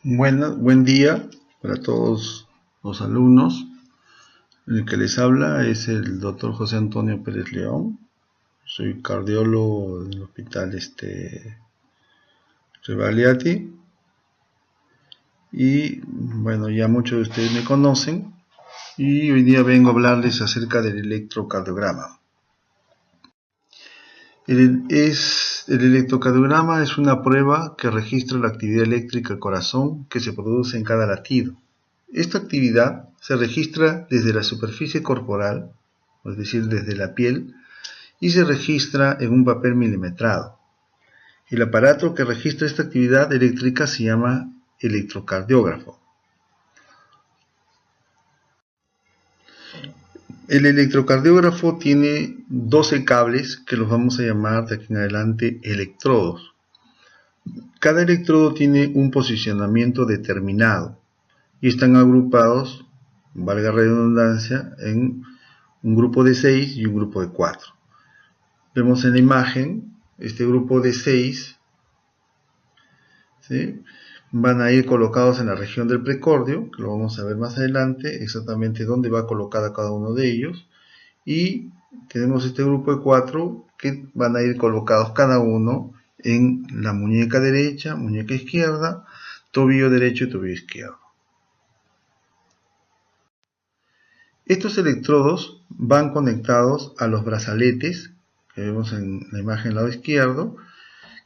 Buen día para todos los alumnos. El que les habla es el doctor José Antonio Pérez León. Soy cardiólogo del hospital Rebagliati. Y bueno, ya muchos de ustedes me conocen. Y hoy día vengo a hablarles acerca del electrocardiograma. El electrocardiograma es una prueba que registra la actividad eléctrica del corazón que se produce en cada latido. Esta actividad se registra desde la superficie corporal, es decir, desde la piel, y se registra en un papel milimetrado. El aparato que registra esta actividad eléctrica se llama electrocardiógrafo. El electrocardiógrafo tiene 12 cables que los vamos a llamar de aquí en adelante electrodos. Cada electrodo tiene un posicionamiento determinado y están agrupados, valga la redundancia, en un grupo de 6 y un grupo de 4. Vemos en la imagen este grupo de 6, ¿sí? Van a ir colocados en la región del precordio, que lo vamos a ver más adelante, exactamente dónde va colocada cada uno de ellos. Y tenemos este grupo de 4 que van a ir colocados cada uno en la muñeca derecha, muñeca izquierda, tobillo derecho y tobillo izquierdo. Estos electrodos van conectados a los brazaletes que vemos en la imagen del lado izquierdo,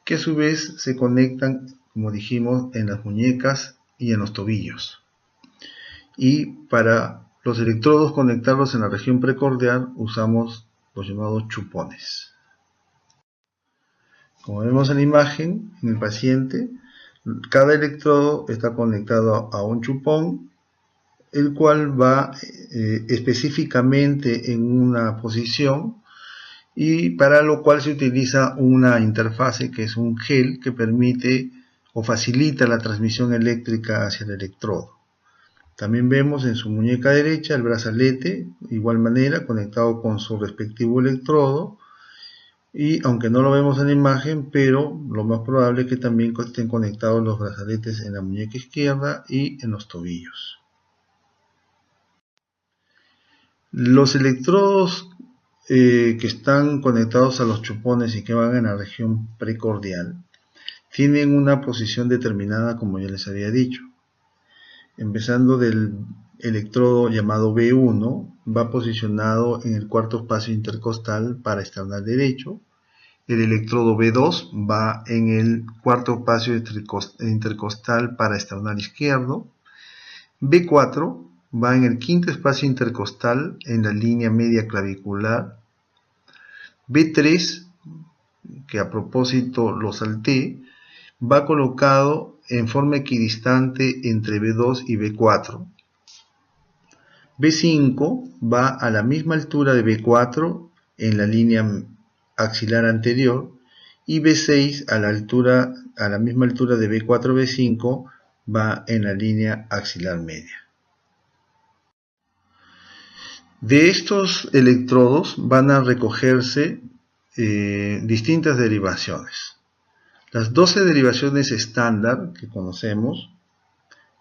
que a su vez se conectan, como dijimos, en las muñecas y en los tobillos. Y para los electrodos conectarlos en la región precordial usamos los llamados chupones. Como vemos en la imagen, en el paciente, cada electrodo está conectado a un chupón, el cual va específicamente en una posición, y para lo cual se utiliza una interfase que es un gel que permite o facilita la transmisión eléctrica hacia el electrodo. También vemos en su muñeca derecha el brazalete, de igual manera conectado con su respectivo electrodo, y aunque no lo vemos en la imagen, pero lo más probable es que también estén conectados los brazaletes en la muñeca izquierda y en los tobillos. Los electrodos que están conectados a los chupones y que van en la región precordial tienen una posición determinada, como ya les había dicho. Empezando del electrodo llamado B1, va posicionado en el cuarto espacio intercostal para esternal derecho. El electrodo B2 va en el cuarto espacio intercostal para esternal izquierdo. B4 va en el quinto espacio intercostal en la línea media clavicular. B3, que a propósito lo salté, va colocado en forma equidistante entre B2 y B4. B5 va a la misma altura de B4 en la línea axilar anterior, y B6 a la misma altura de B4 B5 va en la línea axilar media. De estos electrodos van a recogerse distintas derivaciones. Las 12 derivaciones estándar que conocemos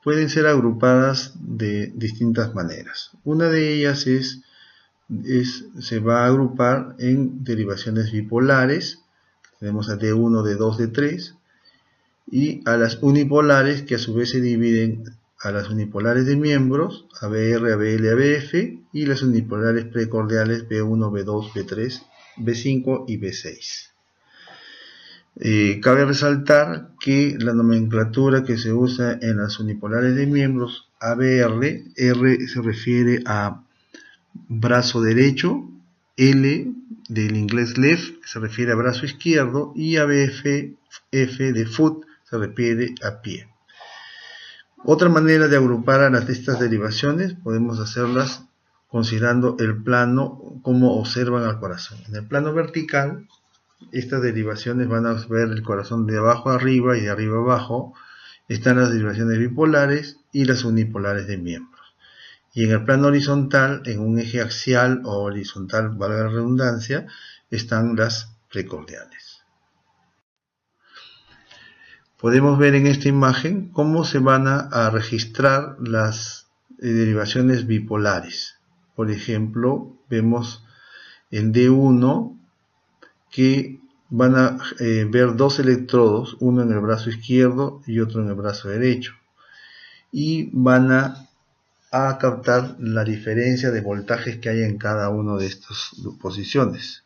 pueden ser agrupadas de distintas maneras. Una de ellas se va a agrupar en derivaciones bipolares. Tenemos a D1, D2, D3, y a las unipolares, que a su vez se dividen a las unipolares de miembros, ABR, ABL, ABF, y las unipolares precordiales B1, B2, B3, B5 y B6. Cabe resaltar que la nomenclatura que se usa en las unipolares de miembros, ABR, R se refiere a brazo derecho, L del inglés left se refiere a brazo izquierdo, y ABF, F de foot, se refiere a pie. Otra manera de agrupar a estas derivaciones podemos hacerlas considerando el plano, como observan al corazón. En el plano vertical, estas derivaciones van a ver el corazón de abajo a arriba y de arriba a abajo. Están las derivaciones bipolares y las unipolares de miembros. Y en el plano horizontal, en un eje axial o horizontal, valga la redundancia, están las precordiales. Podemos ver en esta imagen cómo se van a registrar las derivaciones bipolares. Por ejemplo, vemos en D1 que van a ver dos electrodos, uno en el brazo izquierdo y otro en el brazo derecho, y van a captar la diferencia de voltajes que hay en cada una de estas posiciones.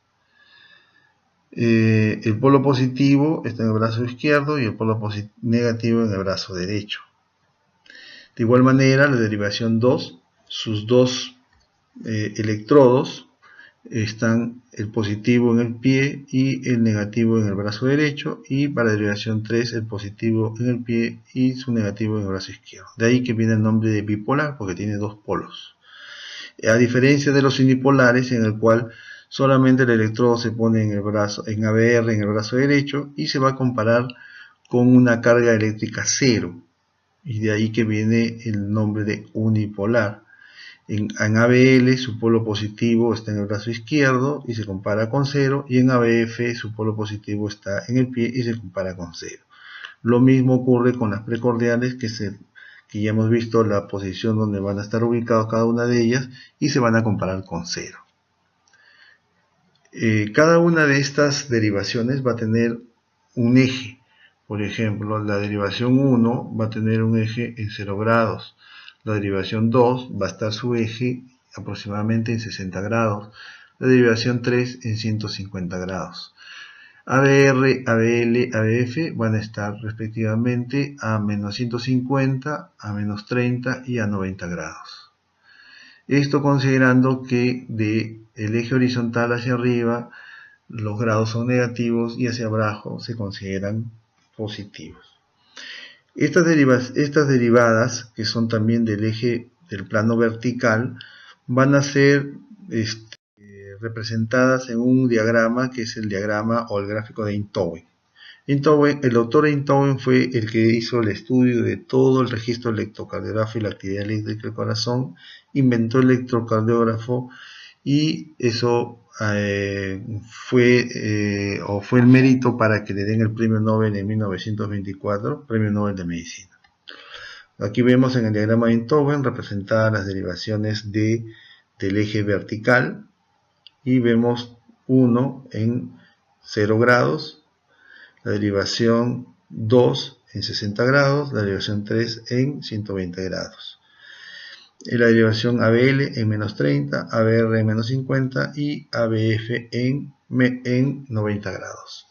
El polo positivo está en el brazo izquierdo y el polo negativo en el brazo derecho. De igual manera, la derivación 2, sus dos electrodos están el positivo en el pie y el negativo en el brazo derecho, y para la derivación 3 el positivo en el pie y su negativo en el brazo izquierdo. De ahí que viene el nombre de bipolar, porque tiene dos polos. A diferencia de los unipolares, en el cual solamente el electrodo se pone en el brazo, en ABR, en el brazo derecho, y se va a comparar con una carga eléctrica cero, y de ahí que viene el nombre de unipolar. En ABL su polo positivo está en el brazo izquierdo y se compara con 0, y en ABF su polo positivo está en el pie y se compara con 0. Lo mismo ocurre con las precordiales, que ya hemos visto la posición donde van a estar ubicados cada una de ellas y se van a comparar con 0. Cada una de estas derivaciones va a tener un eje. Por ejemplo, la derivación 1 va a tener un eje en 0 grados. La derivación 2 va a estar su eje aproximadamente en 60 grados. La derivación 3 en 150 grados. ABR, ABL, ABF van a estar respectivamente a menos 150, a menos 30 y a 90 grados. Esto considerando que del eje horizontal hacia arriba los grados son negativos y hacia abajo se consideran positivos. Estas derivadas, que son también del eje del plano vertical, van a ser representadas en un diagrama que es el diagrama o el gráfico de Einthoven. El doctor Einthoven fue el que hizo el estudio de todo el registro electrocardiográfico y la actividad eléctrica del corazón, inventó el electrocardiógrafo, y eso fue el mérito para que le den el premio Nobel en 1924, premio Nobel de Medicina. Aquí vemos en el diagrama de Einthoven representadas las derivaciones del eje vertical, y vemos 1 en 0 grados, la derivación 2 en 60 grados, la derivación 3 en 120 grados. La derivación ABL en menos 30, ABR en menos 50 y ABF en 90 grados.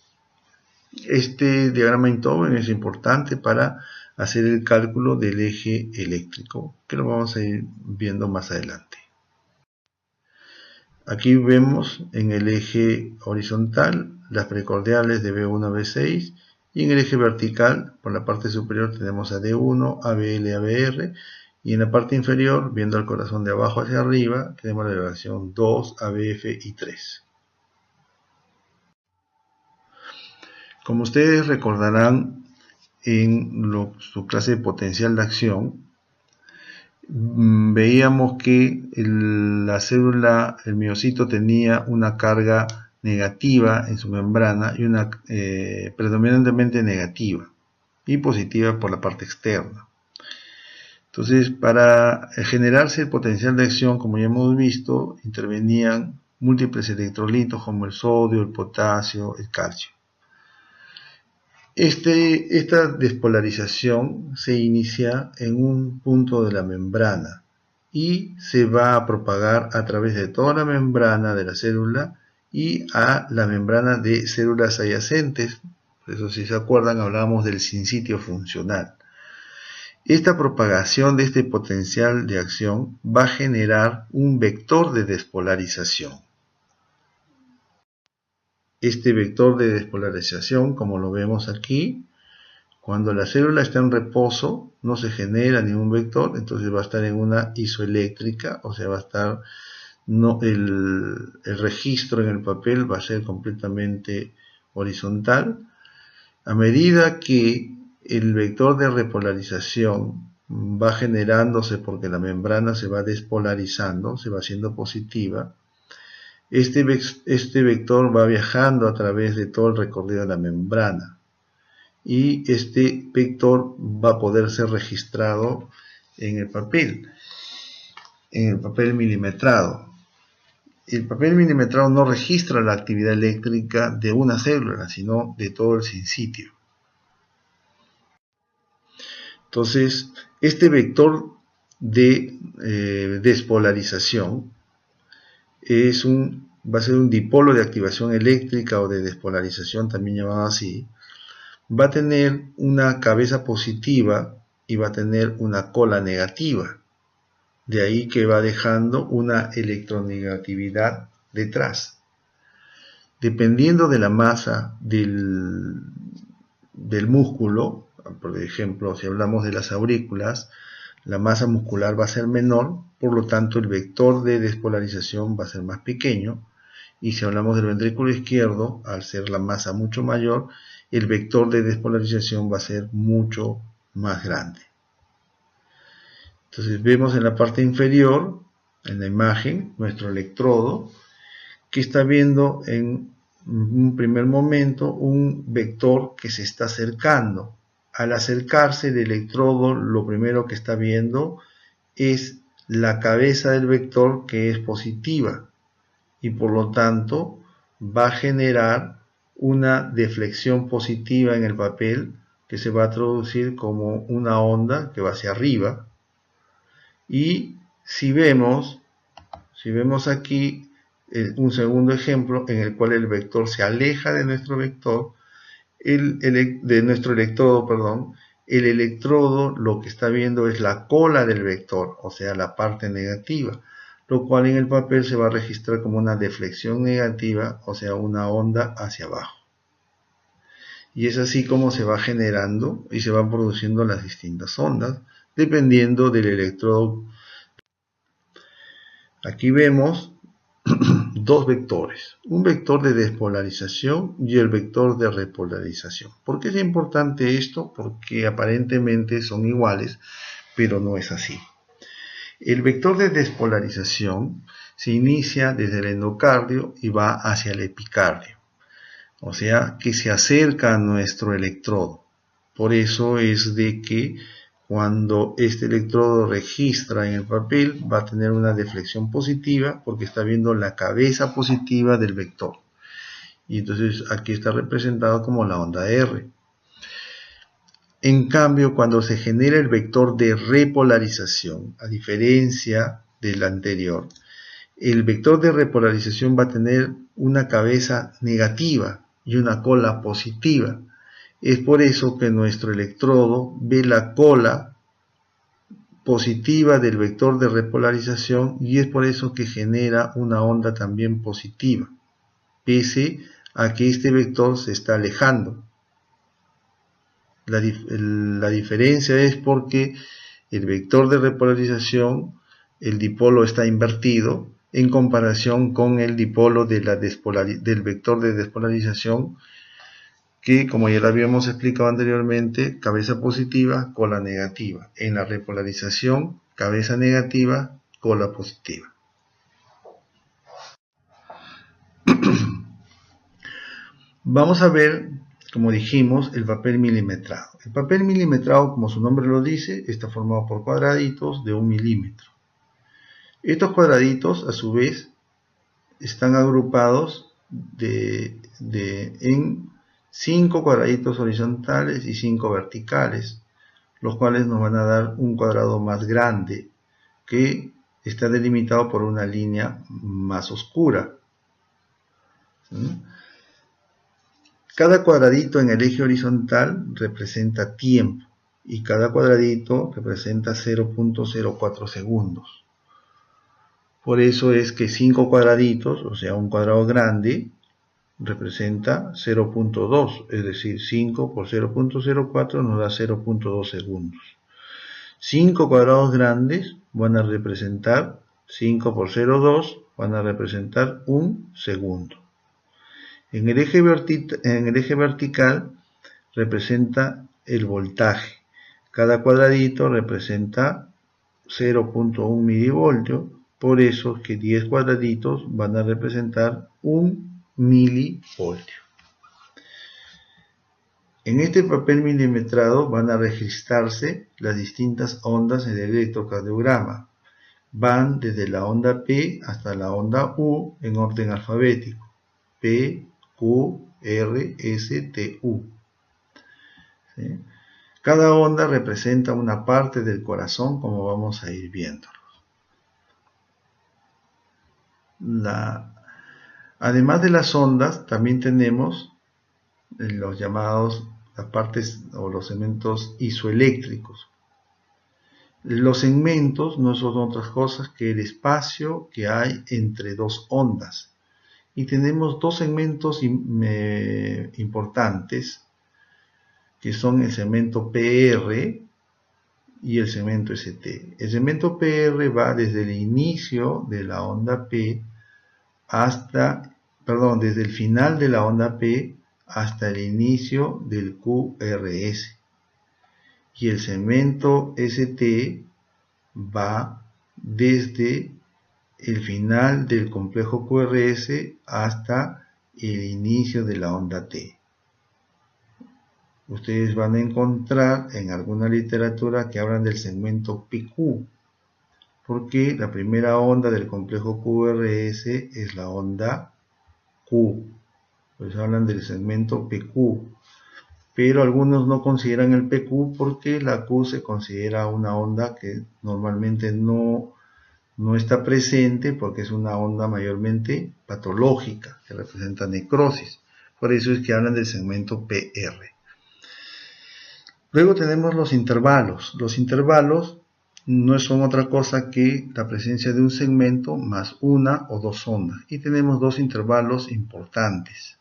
Este diagrama Einthoven es importante para hacer el cálculo del eje eléctrico, que lo vamos a ir viendo más adelante. Aquí vemos en el eje horizontal las precordiales de B1 a B6, y en el eje vertical, por la parte superior, tenemos a D1, ABL, ABR, y en la parte inferior, viendo el corazón de abajo hacia arriba, tenemos la derivación 2, ABF y 3. Como ustedes recordarán en su clase de potencial de acción, veíamos que la célula, el miocito, tenía una carga negativa en su membrana y una predominantemente negativa, y positiva por la parte externa. Entonces, para generarse el potencial de acción, como ya hemos visto, intervenían múltiples electrolitos como el sodio, el potasio, el calcio. Esta despolarización se inicia en un punto de la membrana y se va a propagar a través de toda la membrana de la célula y a la membrana de células adyacentes. Por eso, si se acuerdan, hablábamos del sinsitio funcional. Esta propagación de este potencial de acción va a generar un vector de despolarización. Este vector de despolarización, como lo vemos aquí, cuando la célula está en reposo, no se genera ningún vector, entonces va a estar en una isoeléctrica, o sea, va a estar, el registro en el papel va a ser completamente horizontal. A medida que el vector de repolarización va generándose porque la membrana se va despolarizando, se va haciendo positiva, este vector va viajando a través de todo el recorrido de la membrana, y este vector va a poder ser registrado en el papel milimetrado. El papel milimetrado no registra la actividad eléctrica de una célula, sino de todo el sinsitio. Entonces, este vector de despolarización va a ser un dipolo de activación eléctrica o de despolarización, también llamado así. Va a tener una cabeza positiva y va a tener una cola negativa. De ahí que va dejando una electronegatividad detrás. Dependiendo de la masa del músculo, por ejemplo, si hablamos de las aurículas, la masa muscular va a ser menor, por lo tanto el vector de despolarización va a ser más pequeño, y si hablamos del ventrículo izquierdo, al ser la masa mucho mayor, el vector de despolarización va a ser mucho más grande. Entonces vemos en la parte inferior, en la imagen, nuestro electrodo, que está viendo en un primer momento un vector que se está acercando. Al acercarse el electrodo, lo primero que está viendo es la cabeza del vector, que es positiva, y por lo tanto va a generar una deflexión positiva en el papel que se va a traducir como una onda que va hacia arriba. Y si vemos aquí un segundo ejemplo en el cual el vector se aleja de nuestro vector, de nuestro electrodo, perdón, el electrodo lo que está viendo es la cola del vector, o sea, la parte negativa, lo cual en el papel se va a registrar como una deflexión negativa, o sea, una onda hacia abajo. Y es así como se va generando y se van produciendo las distintas ondas, dependiendo del electrodo. Aquí vemos dos vectores, un vector de despolarización y el vector de repolarización. ¿Por qué es importante esto? Porque aparentemente son iguales, pero no es así. El vector de despolarización se inicia desde el endocardio y va hacia el epicardio, o sea que se acerca a nuestro electrodo. Por eso es de que cuando este electrodo registra en el papel va a tener una deflexión positiva porque está viendo la cabeza positiva del vector. Y entonces aquí está representado como la onda R. En cambio, cuando se genera el vector de repolarización, a diferencia del anterior, el vector de repolarización va a tener una cabeza negativa y una cola positiva. Es por eso que nuestro electrodo ve la cola positiva del vector de repolarización y es por eso que genera una onda también positiva, pese a que este vector se está alejando. La diferencia es porque el vector de repolarización, el dipolo está invertido en comparación con el dipolo de del vector de despolarización, que como ya lo habíamos explicado anteriormente, cabeza positiva, cola negativa. En la repolarización, cabeza negativa, cola positiva. Vamos a ver, como dijimos, el papel milimetrado. El papel milimetrado, como su nombre lo dice, está formado por cuadraditos de 1 milímetro. Estos cuadraditos, a su vez, están agrupados en 5 cuadraditos horizontales y 5 verticales, los cuales nos van a dar un cuadrado más grande que está delimitado por una línea más oscura. ¿Sí? Cada cuadradito en el eje horizontal representa tiempo y cada cuadradito representa 0.04 segundos. Por eso es que 5 cuadraditos, o sea un cuadrado grande, representa 0.2, es decir, 5 por 0.04 nos da 0.2 segundos. 5 cuadrados grandes van a representar 5 por 0.2, van a representar 1 segundo. En el eje vertical representa el voltaje. Cada cuadradito representa 0.1 milivoltio, por eso que 10 cuadraditos van a representar 1 milivoltio. En este papel milimetrado van a registrarse las distintas ondas en el electrocardiograma. Van desde la onda P hasta la onda U en orden alfabético. P, Q, R, S, T, U. ¿Sí? Cada onda representa una parte del corazón, como vamos a ir viendo. Además de las ondas, también tenemos los llamados las partes o los segmentos isoeléctricos. Los segmentos no son otras cosas que el espacio que hay entre dos ondas. Y tenemos dos segmentos importantes, que son el segmento PR y el segmento ST. El segmento PR va desde el inicio de la onda P desde el final de la onda P hasta el inicio del QRS. Y el segmento ST va desde el final del complejo QRS hasta el inicio de la onda T. Ustedes van a encontrar en alguna literatura que hablan del segmento PQ, porque la primera onda del complejo QRS es la onda Q, pues hablan del segmento PQ, pero algunos no consideran el PQ porque la Q se considera una onda que normalmente no está presente porque es una onda mayormente patológica que representa necrosis. Por eso es que hablan del segmento PR. Luego tenemos los intervalos. Los intervalos no son otra cosa que la presencia de un segmento más una o dos ondas. Y tenemos dos intervalos importantes.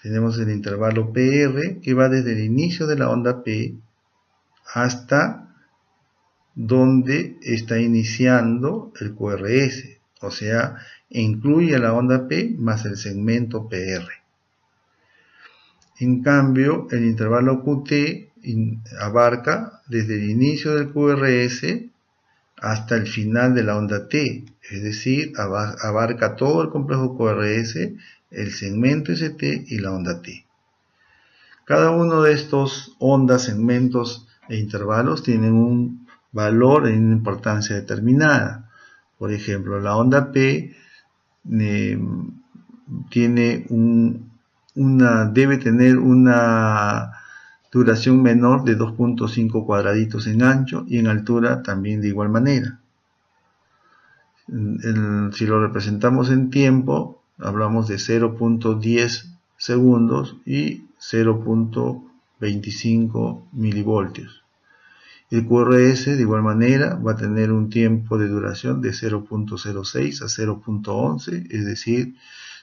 Tenemos el intervalo PR, que va desde el inicio de la onda P hasta donde está iniciando el QRS, o sea, incluye la onda P más el segmento PR. En cambio, el intervalo QT abarca desde el inicio del QRS hasta el final de la onda T, es decir, abarca todo el complejo QRS, el segmento ST y la onda T. Cada uno de estos ondas, segmentos e intervalos tienen un valor en una importancia determinada. Por ejemplo, la onda P debe tener una duración menor de 2.5 cuadraditos en ancho y en altura también de igual manera. Si lo representamos en tiempo, hablamos de 0.10 segundos y 0.25 milivoltios. El QRS de igual manera va a tener un tiempo de duración de 0.06 a 0.11, es decir,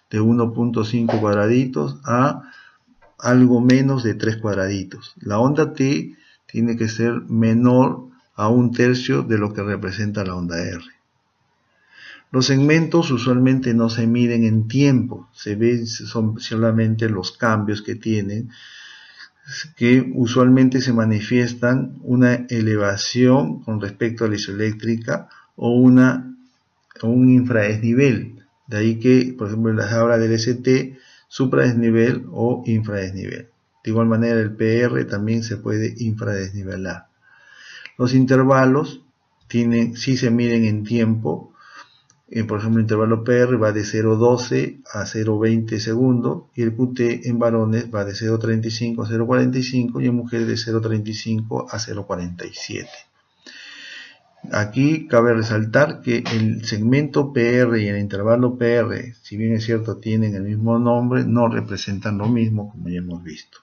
de 1.5 cuadraditos a algo menos de 3 cuadraditos. La onda T tiene que ser menor a 1/3 de lo que representa la onda R. Los segmentos usualmente no se miden en tiempo, son solamente los cambios que tienen, que usualmente se manifiestan una elevación con respecto a la isoeléctrica o un infradesnivel. De ahí que, por ejemplo, les habla del ST, supradesnivel o infradesnivel. De igual manera, el PR también se puede infradesnivelar. Los intervalos sí se miden en tiempo. Por ejemplo, el intervalo PR va de 0.12 a 0.20 segundos y el QT en varones va de 0.35 a 0.45 y en mujeres de 0.35 a 0.47. Aquí cabe resaltar que el segmento PR y el intervalo PR, si bien es cierto tienen el mismo nombre, no representan lo mismo, como ya hemos visto.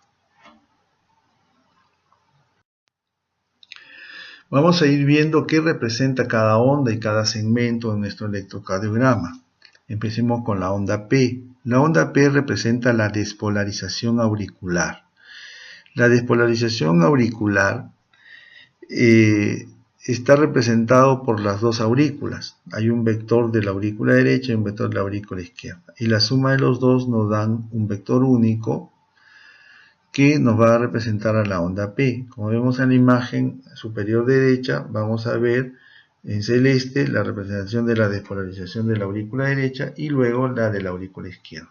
Vamos a ir viendo qué representa cada onda y cada segmento en nuestro electrocardiograma. Empecemos con la onda P. La onda P representa la despolarización auricular. La despolarización auricular está representado por las dos aurículas. Hay un vector de la aurícula derecha y un vector de la aurícula izquierda. Y la suma de los dos nos dan un vector único que nos va a representar a la onda P. Como vemos en la imagen superior derecha, vamos a ver en celeste la representación de la despolarización de la aurícula derecha y luego la de la aurícula izquierda.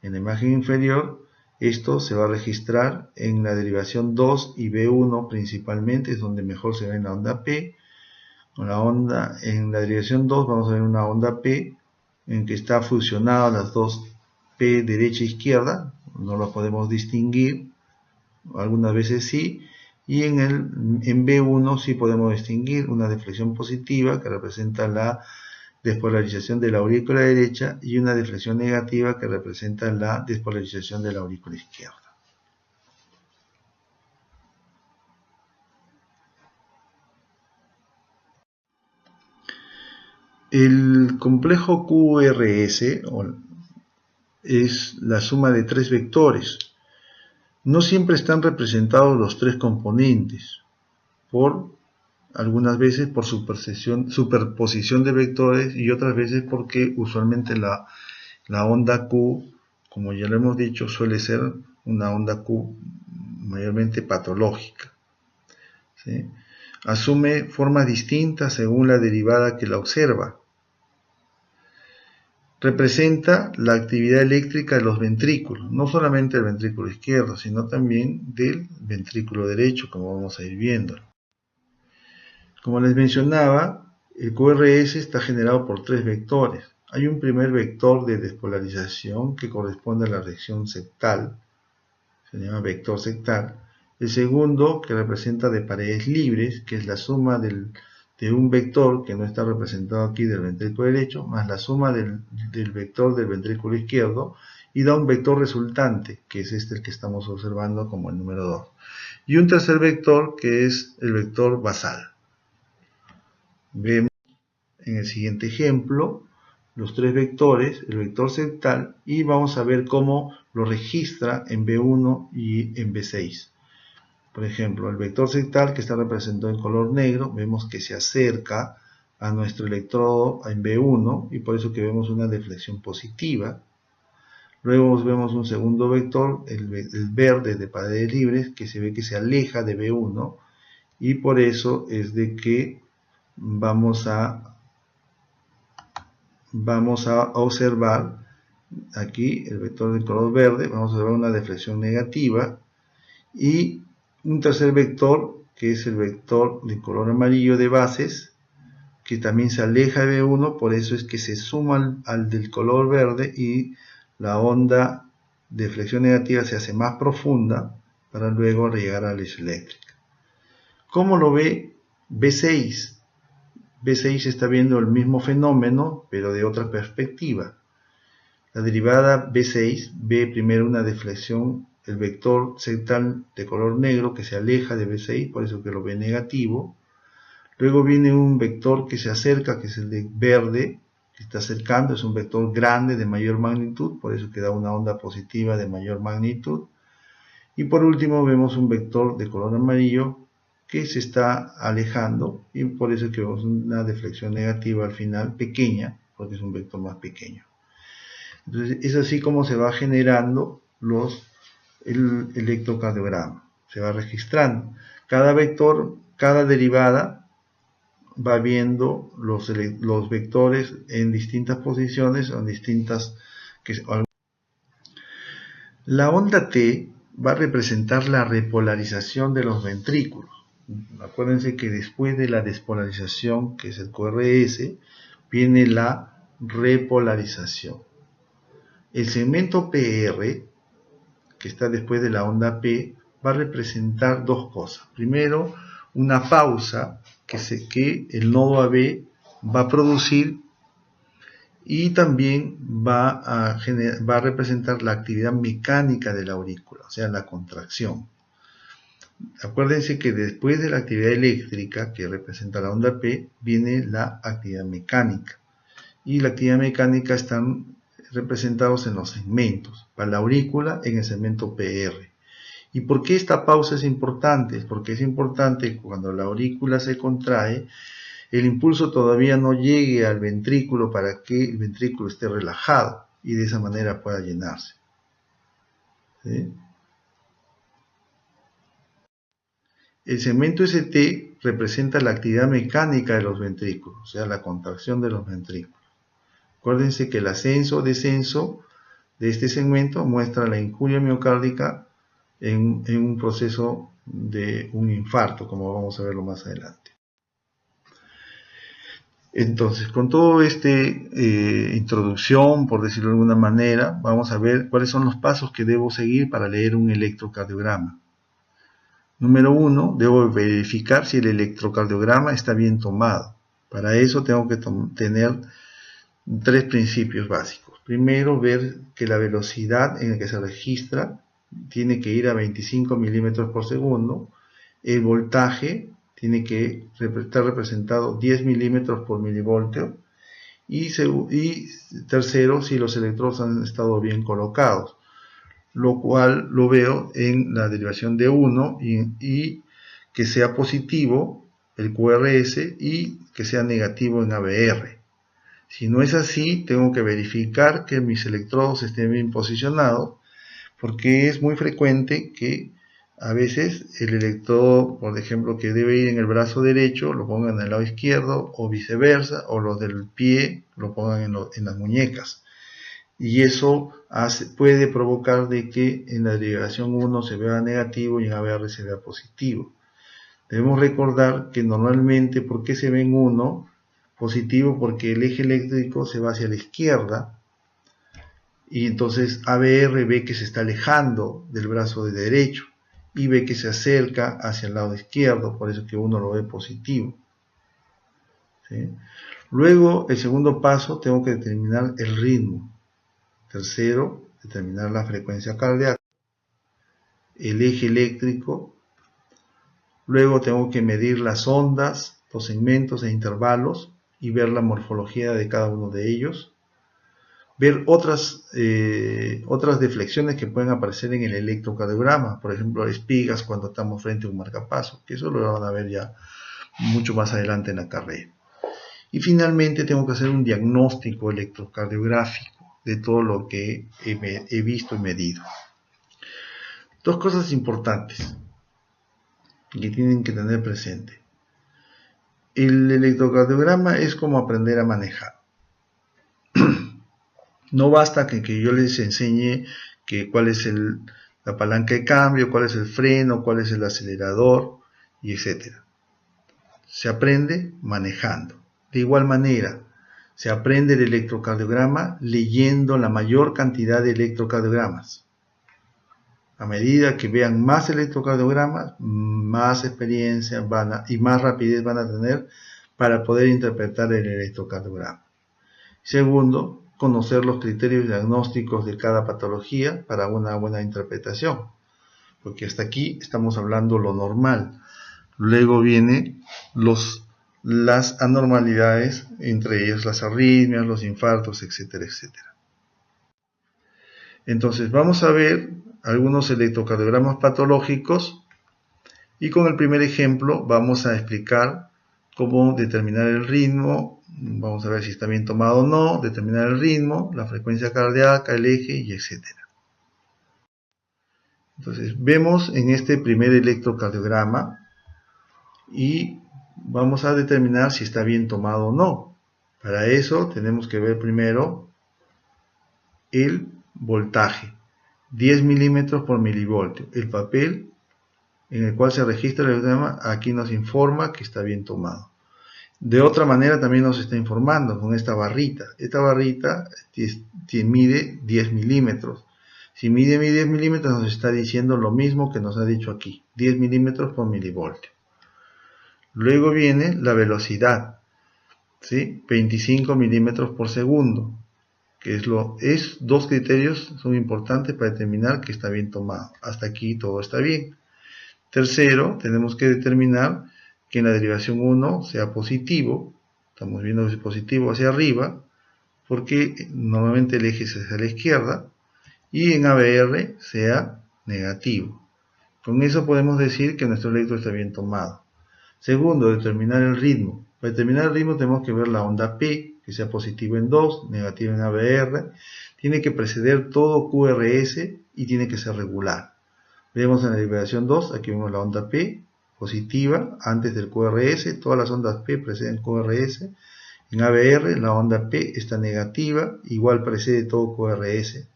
En la imagen inferior Esto se va a registrar en la derivación 2 y B1 principalmente, es donde mejor se ve en la onda P. En la derivación 2 vamos a ver una onda P en que está fusionado las dos P derecha e izquierda, no lo podemos distinguir, algunas veces sí, y en B1 sí podemos distinguir una deflexión positiva que representa la despolarización de la aurícula derecha y una deflexión negativa que representa la despolarización de la aurícula izquierda. El complejo QRS es la suma de tres vectores. No siempre están representados los tres componentes, algunas veces por superposición de vectores y otras veces porque usualmente la onda Q, como ya lo hemos dicho, suele ser una onda Q mayormente patológica, ¿sí? Asume formas distintas según la derivada que la observa. Representa la actividad eléctrica de los ventrículos, no solamente del ventrículo izquierdo, sino también del ventrículo derecho, como vamos a ir viendo. Como les mencionaba, el QRS está generado por tres vectores. Hay un primer vector de despolarización que corresponde a la reacción septal, se llama vector septal. El segundo, que representa de paredes libres, que es la suma de un vector que no está representado aquí del ventrículo derecho, más la suma del vector del ventrículo izquierdo, y da un vector resultante, que es el que estamos observando como el número 2. Y un tercer vector, que es el vector basal. Vemos en el siguiente ejemplo los tres vectores, el vector septal, y vamos a ver cómo lo registra en B1 y en B6. Por ejemplo, el vector septal, que está representado en color negro, vemos que se acerca a nuestro electrodo en B1 y por eso que vemos una deflexión positiva. Luego vemos un segundo vector, el verde de paredes libres, que se ve que se aleja de B1 y por eso es de que vamos a observar aquí el vector de color verde, vamos a observar una deflexión negativa y un tercer vector que es el vector de color amarillo de bases que también se aleja de B1, por eso es que se suma al del color verde y la onda de deflexión negativa se hace más profunda para luego llegar a la isoeléctrica. ¿Cómo lo ve B6? B6 está viendo el mismo fenómeno, pero de otra perspectiva. La derivada B6 ve primero una deflexión, el vector septal de color negro que se aleja de B6, por eso que lo ve negativo. Luego viene un vector que se acerca, que es el de verde, que está acercando, es un vector grande de mayor magnitud, por eso que da una onda positiva de mayor magnitud. Y por último vemos un vector de color amarillo que se está alejando y por eso que vemos una deflexión negativa al final, pequeña, porque es un vector más pequeño. Entonces es así como se va generando el electrocardiograma, se va registrando. Cada vector, cada derivada va viendo los vectores en distintas posiciones o en distintas... La onda T va a representar la repolarización de los ventrículos. Acuérdense que después de la despolarización, que es el QRS, viene la repolarización. El segmento PR, que está después de la onda P, va a representar dos cosas. Primero, una pausa que el nodo AB va a producir y también va a representar la actividad mecánica de la aurícula, o sea, la contracción. Acuérdense que después de la actividad eléctrica, que representa la onda P, viene la actividad mecánica. Y la actividad mecánica están representados en los segmentos, para la aurícula en el segmento PR. ¿Y por qué esta pausa es importante? Porque es importante cuando la aurícula se contrae, el impulso todavía no llegue al ventrículo para que el ventrículo esté relajado y de esa manera pueda llenarse. ¿Sí? El segmento ST representa la actividad mecánica de los ventrículos, o sea, la contracción de los ventrículos. Acuérdense que el ascenso o descenso de este segmento muestra la injuria miocárdica en un proceso de un infarto, como vamos a verlo más adelante. Entonces, con todo introducción, por decirlo de alguna manera, vamos a ver cuáles son los pasos que debo seguir para leer un electrocardiograma. Número 1, debo verificar si el electrocardiograma está bien tomado. Para eso tengo que tener 3 principios básicos. Primero, ver que la velocidad en la que se registra tiene que ir a 25 milímetros por segundo. El voltaje tiene que estar representado 10 milímetros por milivoltio. Y tercero, si los electrodos han estado bien colocados, lo cual lo veo en la derivación de 1 y que sea positivo el QRS y que sea negativo en ABR. Si no es así, tengo que verificar que mis electrodos estén bien posicionados, porque es muy frecuente que a veces el electrodo, por ejemplo, que debe ir en el brazo derecho, lo pongan en el lado izquierdo, o viceversa, o los del pie lo pongan en las muñecas. Y eso puede provocar de que en la derivación 1 se vea negativo y en ABR se vea positivo. Debemos recordar que normalmente, ¿por qué se ve en 1 positivo? Porque el eje eléctrico se va hacia la izquierda y entonces ABR ve que se está alejando del brazo derecho y ve que se acerca hacia el lado izquierdo, por eso que 1 lo ve positivo. ¿Sí? Luego, el segundo paso, tengo que determinar el ritmo. Tercero, determinar la frecuencia cardíaca, el eje eléctrico. Luego tengo que medir las ondas, los segmentos e intervalos y ver la morfología de cada uno de ellos. Ver otras deflexiones que pueden aparecer en el electrocardiograma, por ejemplo, espigas cuando estamos frente a un marcapaso, que eso lo van a ver ya mucho más adelante en la carrera. Y finalmente tengo que hacer un diagnóstico electrocardiográfico de todo lo que he visto y medido. 2 cosas importantes que tienen que tener presente. El electrocardiograma es como aprender a manejar. No basta que yo les enseñe cuál es la palanca de cambio, cuál es el freno, cuál es el acelerador, y etc. Se aprende manejando. De igual manera, se aprende el electrocardiograma leyendo la mayor cantidad de electrocardiogramas. A medida que vean más electrocardiogramas, más experiencia y más rapidez van a tener para poder interpretar el electrocardiograma. Segundo, conocer los criterios diagnósticos de cada patología para una buena interpretación, porque hasta aquí estamos hablando lo normal. Luego vienen las anormalidades, entre ellas las arritmias, los infartos, etcétera, etcétera. Entonces vamos a ver algunos electrocardiogramas patológicos y con el primer ejemplo vamos a explicar cómo determinar el ritmo. Vamos a ver si está bien tomado o no, determinar el ritmo, la frecuencia cardíaca, el eje y etcétera. Entonces vemos en este primer electrocardiograma y vamos a determinar si está bien tomado o no. Para eso tenemos que ver primero el voltaje, 10 milímetros por milivoltio. El papel en el cual se registra el electrocardiograma aquí nos informa que está bien tomado. De otra manera también nos está informando con esta barrita. Esta barrita mide 10 milímetros. Si mide 10 milímetros nos está diciendo lo mismo que nos ha dicho aquí, 10 milímetros por milivoltio. Luego viene la velocidad, ¿sí? 25 milímetros por segundo, que es 2 criterios son importantes para determinar que está bien tomado. Hasta aquí todo está bien. Tercero, tenemos que determinar que en la derivación 1 sea positivo. Estamos viendo que es positivo hacia arriba, porque normalmente el eje es hacia la izquierda, y en ABR sea negativo. Con eso podemos decir que nuestro electro está bien tomado. Segundo, determinar el ritmo. Para determinar el ritmo tenemos que ver la onda P, que sea positivo en 2, negativo en ABR. Tiene que preceder todo QRS y tiene que ser regular. Vemos en la derivación 2, aquí vemos la onda P positiva antes del QRS. Todas las ondas P preceden QRS. En ABR la onda P está negativa, igual precede todo QRS.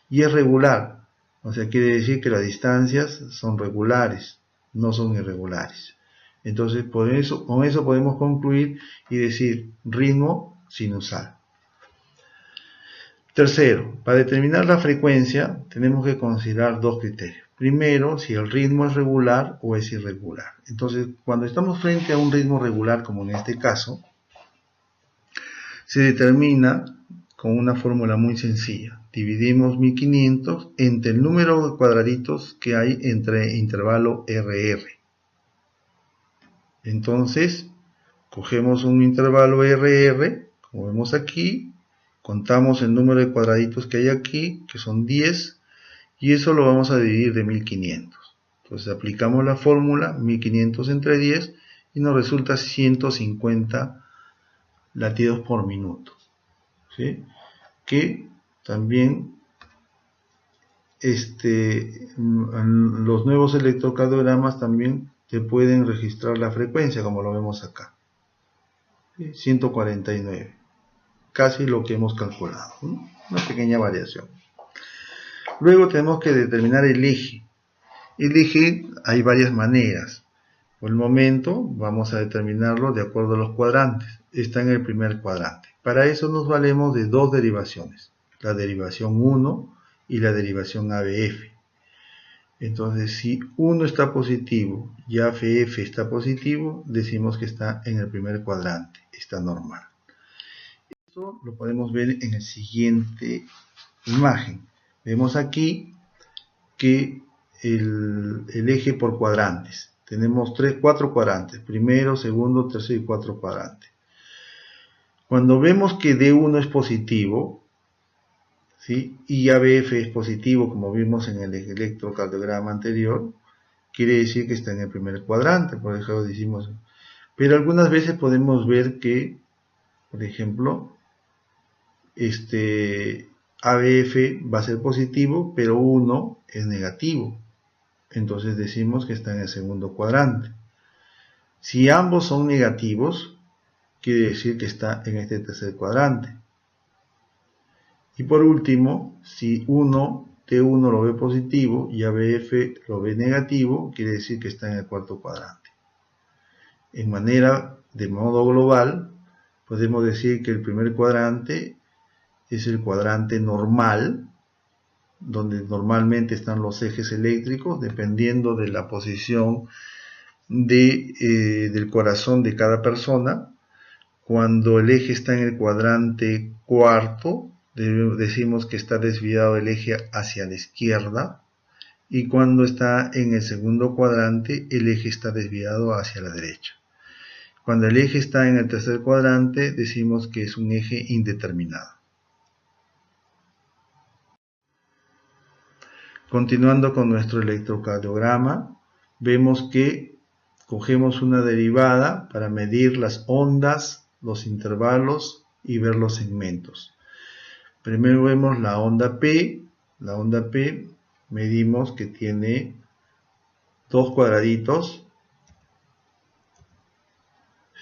y es regular, o sea, quiere decir que las distancias son regulares, no son irregulares. Entonces, con eso podemos concluir y decir ritmo sinusal. Tercero, para determinar la frecuencia tenemos que considerar dos criterios. Primero, si el ritmo es regular o es irregular. Entonces, cuando estamos frente a un ritmo regular, como en este caso, se determina con una fórmula muy sencilla. Dividimos 1500 entre el número de cuadraditos que hay entre intervalo RR. Entonces, cogemos un intervalo RR, como vemos aquí, contamos el número de cuadraditos que hay aquí, que son 10, y eso lo vamos a dividir de 1500. Entonces aplicamos la fórmula 1500 entre 10 y nos resulta 150 latidos por minuto, ¿sí? Que también los nuevos electrocardiogramas también te pueden registrar la frecuencia, como lo vemos acá, ¿sí? 149, casi lo que hemos calculado, ¿no? Una pequeña variación. Luego tenemos que determinar el eje. El eje hay varias maneras. Por el momento vamos a determinarlo de acuerdo a los cuadrantes. Está en el primer cuadrante. Para eso nos valemos de dos derivaciones. La derivación 1 y la derivación ABF. Entonces, si 1 está positivo y ABF está positivo, decimos que está en el primer cuadrante. Está normal. Esto lo podemos ver en la siguiente imagen. Vemos aquí que el eje por cuadrantes. Tenemos 4 cuadrantes, primero, segundo, tercero y 4 cuadrantes. Cuando vemos que D1 es positivo, ¿sí? Y ABF es positivo, como vimos en el electrocardiograma anterior, quiere decir que está en el primer cuadrante, por ejemplo decimos. Pero algunas veces podemos ver que, por ejemplo, ABF va a ser positivo, pero 1 es negativo. Entonces decimos que está en el segundo cuadrante. Si ambos son negativos, quiere decir que está en este tercer cuadrante. Y por último, si T1 lo ve positivo y ABF lo ve negativo, quiere decir que está en el cuarto cuadrante. De modo global, podemos decir que el primer cuadrante es el cuadrante normal, donde normalmente están los ejes eléctricos, dependiendo de la posición del corazón de cada persona. Cuando el eje está en el cuadrante cuarto, decimos que está desviado el eje hacia la izquierda, y cuando está en el segundo cuadrante, el eje está desviado hacia la derecha. Cuando el eje está en el tercer cuadrante, decimos que es un eje indeterminado. Continuando con nuestro electrocardiograma, vemos que cogemos una derivada para medir las ondas, los intervalos y ver los segmentos. Primero vemos la onda P. La onda P medimos que tiene 2 cuadraditos,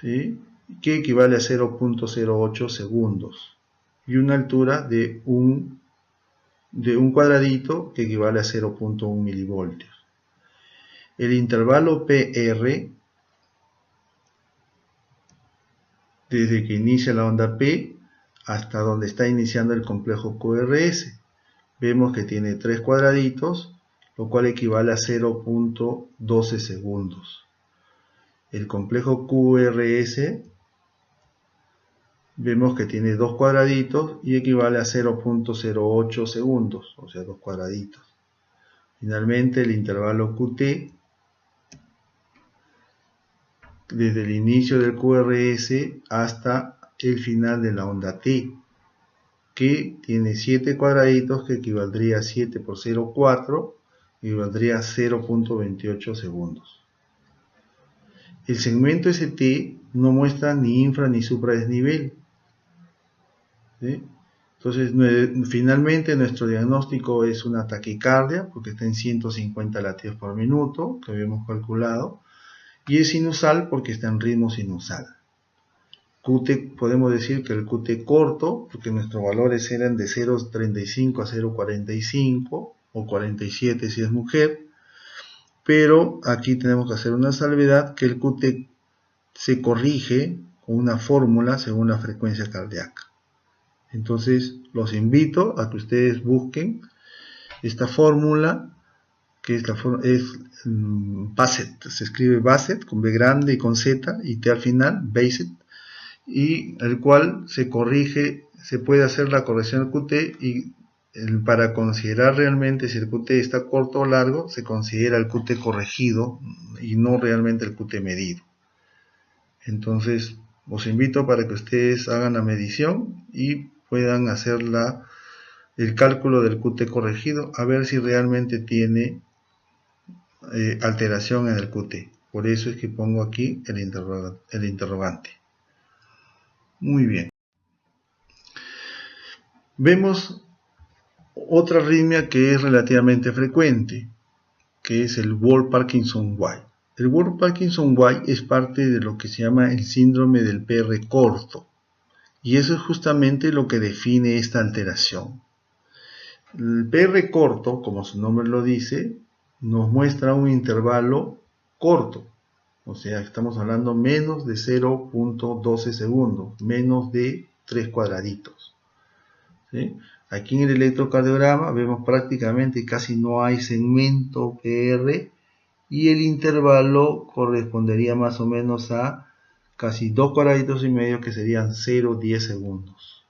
¿sí? Que equivale a 0.08 segundos y una altura de un cuadradito que equivale a 0.1 milivoltios. El intervalo PR, desde que inicia la onda P hasta donde está iniciando el complejo QRS, vemos que tiene 3 cuadraditos, lo cual equivale a 0.12 segundos. El complejo QRS vemos que tiene 2 cuadraditos y equivale a 0.08 segundos, o sea, 2 cuadraditos. Finalmente, el intervalo QT, desde el inicio del QRS hasta el final de la onda T, que tiene 7 cuadraditos, que equivaldría a 7 por 0,4, equivaldría a 0.28 segundos. El segmento ST no muestra ni infra ni supradesnivel, ¿sí? Entonces, finalmente nuestro diagnóstico es una taquicardia, porque está en 150 latidos por minuto, que habíamos calculado, y es sinusal porque está en ritmo sinusal. QT, podemos decir que el QT corto, porque nuestros valores eran de 0.35 a 0.45 o 47 si es mujer, pero aquí tenemos que hacer una salvedad, que el QT se corrige con una fórmula según la frecuencia cardíaca. Entonces los invito a que ustedes busquen esta fórmula, que es Bassett, se escribe Bassett con B grande y con Z y T al final, Bassett, y el cual se corrige, se puede hacer la corrección del QT, y para considerar realmente si el QT está corto o largo, se considera el QT corregido y no realmente el QT medido. Entonces os invito para que ustedes hagan la medición y puedan hacer el cálculo del QT corregido, a ver si realmente tiene alteración en el QT. Por eso es que pongo aquí el interrogante. Muy bien. Vemos otra arritmia que es relativamente frecuente, que es el Wolff-Parkinson-White. El Wolff-Parkinson-White es parte de lo que se llama el síndrome del PR corto, y eso es justamente lo que define esta alteración. El PR corto, como su nombre lo dice, nos muestra un intervalo corto, o sea, estamos hablando menos de 0.12 segundos, menos de 3 cuadraditos. ¿Sí? Aquí en el electrocardiograma vemos prácticamente casi no hay segmento PR, y el intervalo correspondería más o menos a casi 2 cuadraditos y medio, que serían 0,10 segundos.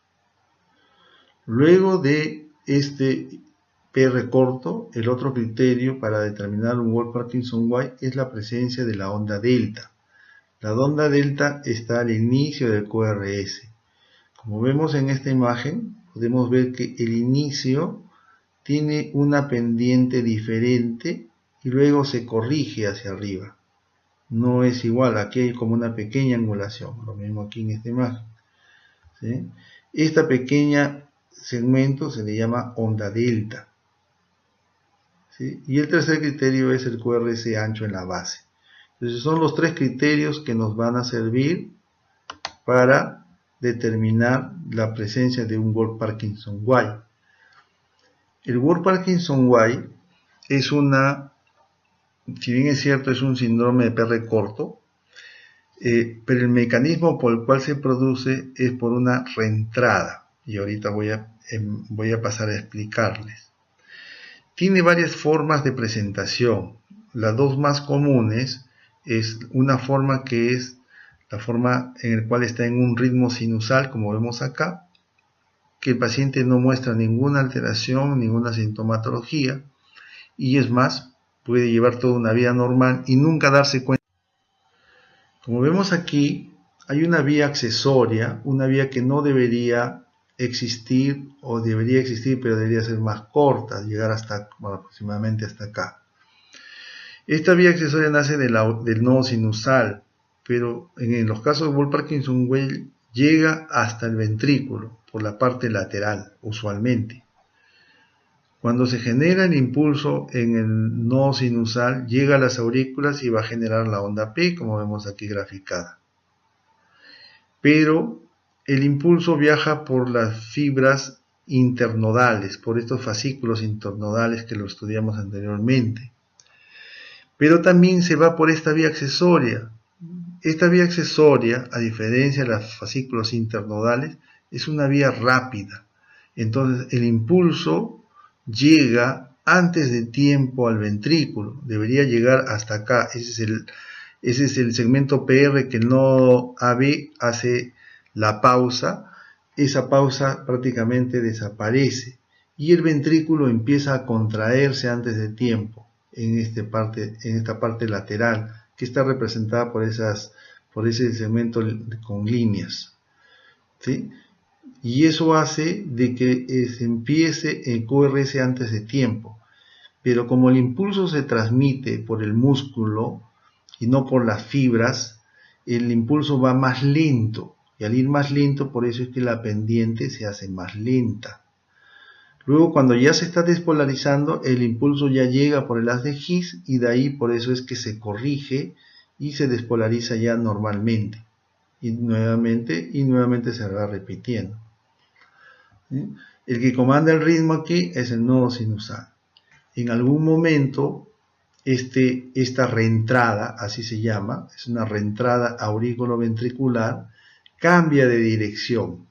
Luego de este PR corto, el otro criterio para determinar un Wolff-Parkinson-White es la presencia de la onda delta. La onda delta está al inicio del QRS. Como vemos en esta imagen, podemos ver que el inicio tiene una pendiente diferente y luego se corrige hacia arriba. No es igual, aquí hay como una pequeña angulación, lo mismo aquí en esta imagen. ¿Sí? Esta pequeña segmento se le llama onda delta. ¿Sí? Y el tercer criterio es el QRS ancho en la base. Entonces son los tres criterios que nos van a servir para determinar la presencia de un Wolff-Parkinson-White. El Wolff-Parkinson-White es si bien es cierto, es un síndrome de PR corto, pero el mecanismo por el cual se produce es por una reentrada, y ahorita voy a pasar a explicarles. Tiene varias formas de presentación. Las dos más comunes es una forma que es la forma en la cual está en un ritmo sinusal, como vemos acá, que el paciente no muestra ninguna alteración, ninguna sintomatología, y es más, puede llevar toda una vida normal y nunca darse cuenta. Como vemos aquí, hay una vía accesoria, una vía que no debería existir, o debería existir pero debería ser más corta, llegar hasta aproximadamente hasta acá. Esta vía accesoria nace del nodo sinusal, pero en los casos de Wolff-Parkinson-White llega hasta el ventrículo, por la parte lateral, usualmente. Cuando se genera el impulso en el nodo sinusal, llega a las aurículas y va a generar la onda P, como vemos aquí graficada. Pero el impulso viaja por las fibras internodales, por estos fascículos internodales que lo estudiamos anteriormente. Pero también se va por esta vía accesoria. Esta vía accesoria, a diferencia de los fascículos internodales, es una vía rápida. Entonces el impulso llega antes de tiempo al ventrículo, debería llegar hasta acá. Ese es el segmento PR que el nodo AB hace la pausa. Esa pausa prácticamente desaparece y el ventrículo empieza a contraerse antes de tiempo en esta parte lateral, que está representada por ese segmento con líneas, ¿sí? Y eso hace de que se empiece el QRS antes de tiempo. Pero como el impulso se transmite por el músculo y no por las fibras, el impulso va más lento. Y al ir más lento, por eso es que la pendiente se hace más lenta. Luego, cuando ya se está despolarizando, el impulso ya llega por el haz de Higgs y de ahí por eso es que se corrige y se despolariza ya normalmente. y nuevamente se va repitiendo. ¿Sí? El que comanda el ritmo aquí es el nodo sinusal. En algún momento esta reentrada, así se llama, es una reentrada aurículo-ventricular, cambia de dirección.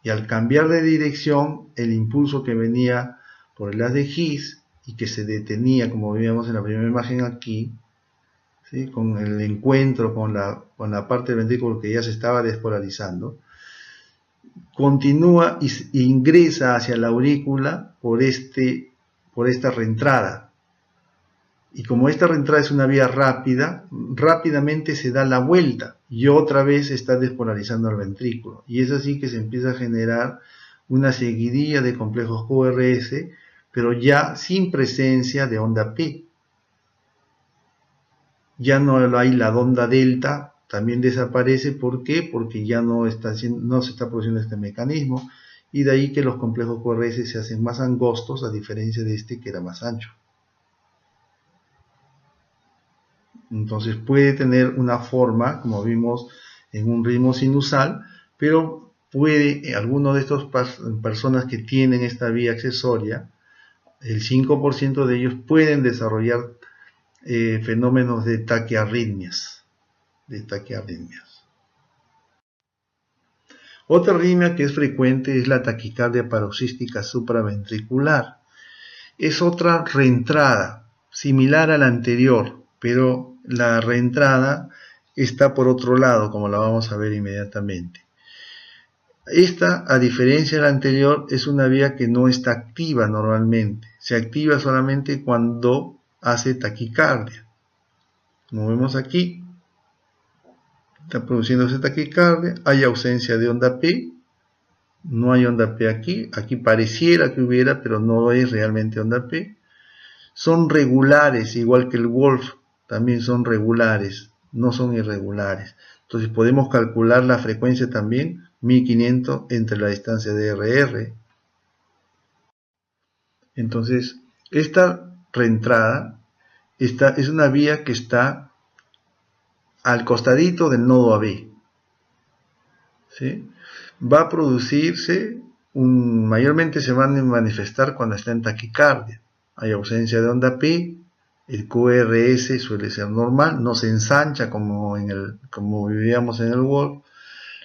Y al cambiar de dirección, el impulso que venía por el haz de His y que se detenía, como veíamos en la primera imagen aquí, ¿sí? Con el encuentro con la parte del ventrículo que ya se estaba despolarizando, continúa e ingresa hacia la aurícula por esta reentrada. Y como esta reentrada es una vía rápida, rápidamente se da la vuelta y otra vez está despolarizando al ventrículo. Y es así que se empieza a generar una seguidilla de complejos QRS, pero ya sin presencia de onda P. Ya no hay la onda delta, también desaparece. ¿Por qué? Porque ya no se está produciendo este mecanismo, y de ahí que los complejos QRS se hacen más angostos, a diferencia de este que era más ancho. Entonces puede tener una forma, como vimos, en un ritmo sinusal, pero alguno de estos personas que tienen esta vía accesoria, el 5% de ellos pueden desarrollar fenómenos de taquiarritmias. Otra arritmia que es frecuente es la taquicardia paroxística supraventricular. Es otra reentrada, similar a la anterior, pero la reentrada está por otro lado, como la vamos a ver inmediatamente. Esta, a diferencia de la anterior, es una vía que no está activa normalmente. Se activa solamente cuando hace taquicardia. Como vemos aquí, está produciéndose taquicardia, hay ausencia de onda P, no hay onda P aquí pareciera que hubiera, pero no es realmente onda P. Son regulares, igual que el Wolf, también son regulares, no son irregulares. Entonces podemos calcular la frecuencia también, 1500 entre la distancia de RR. Entonces, esta reentrada es una vía que está al costadito del nodo AB. ¿Sí? Va a producirse, mayormente se van a manifestar cuando está en taquicardia. Hay ausencia de onda P, el QRS suele ser normal, no se ensancha como vivíamos en el Wolf.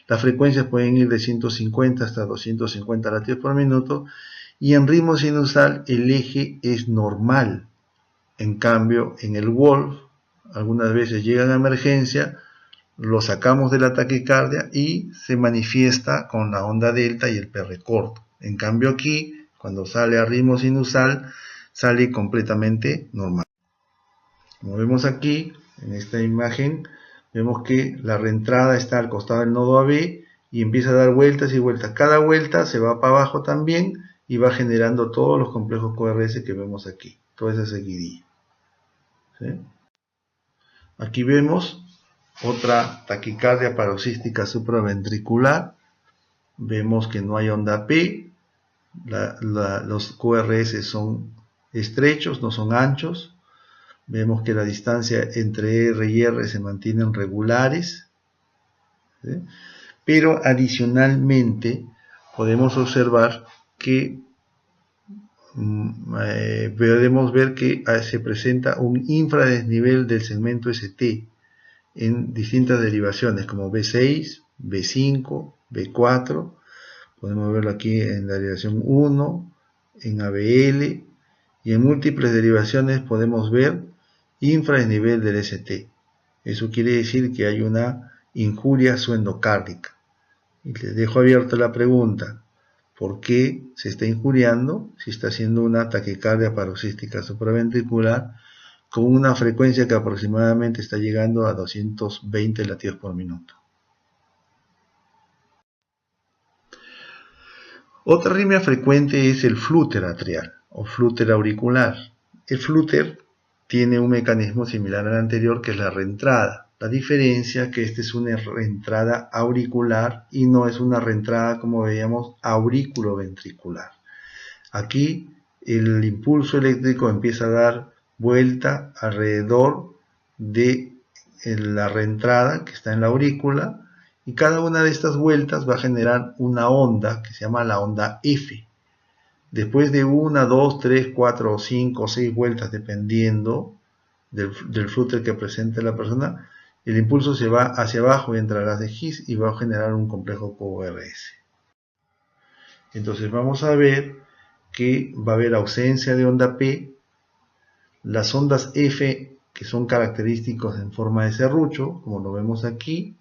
Las frecuencias pueden ir de 150 hasta 250 latidos por minuto, y en ritmo sinusal el eje es normal. En cambio, en el Wolf, algunas veces llegan a emergencia, lo sacamos de la taquicardia y se manifiesta con la onda delta y el PR corto. En cambio aquí, cuando sale a ritmo sinusal, sale completamente normal. Como vemos aquí, en esta imagen, vemos que la reentrada está al costado del nodo AB y empieza a dar vueltas y vueltas. Cada vuelta se va para abajo también y va generando todos los complejos QRS que vemos aquí, toda esa seguidilla. ¿Sí? Aquí vemos otra taquicardia paroxística supraventricular. Vemos que no hay onda P, los QRS son estrechos, no son anchos. Vemos que la distancia entre R y R se mantienen regulares, ¿sí? Pero adicionalmente podemos observar que podemos ver que se presenta un infradesnivel del segmento ST en distintas derivaciones como B6, B5, B4. Podemos verlo aquí en la derivación 1, en ABL, y en múltiples derivaciones podemos ver infradesnivel del ST. Eso quiere decir que hay una injuria suendocárdica. Y les dejo abierta la pregunta: ¿por qué se está injuriando si está haciendo una taquicardia paroxística supraventricular con una frecuencia que aproximadamente está llegando a 220 latidos por minuto? Otra arritmia frecuente es el flúter atrial o flúter auricular. El flúter tiene un mecanismo similar al anterior, que es la reentrada. La diferencia es que esta es una reentrada auricular y no es una reentrada, como veíamos, aurículo-ventricular. Aquí el impulso eléctrico empieza a dar vuelta alrededor de la reentrada que está en la aurícula, y cada una de estas vueltas va a generar una onda que se llama la onda F. Después de 1, 2, 3, 4, 5 o 6 vueltas, dependiendo del flúter que presente la persona, el impulso se va hacia abajo entre las de Higgs y va a generar un complejo QRS. Entonces vamos a ver que va a haber ausencia de onda P, las ondas F que son característicos en forma de serrucho, como lo vemos aquí.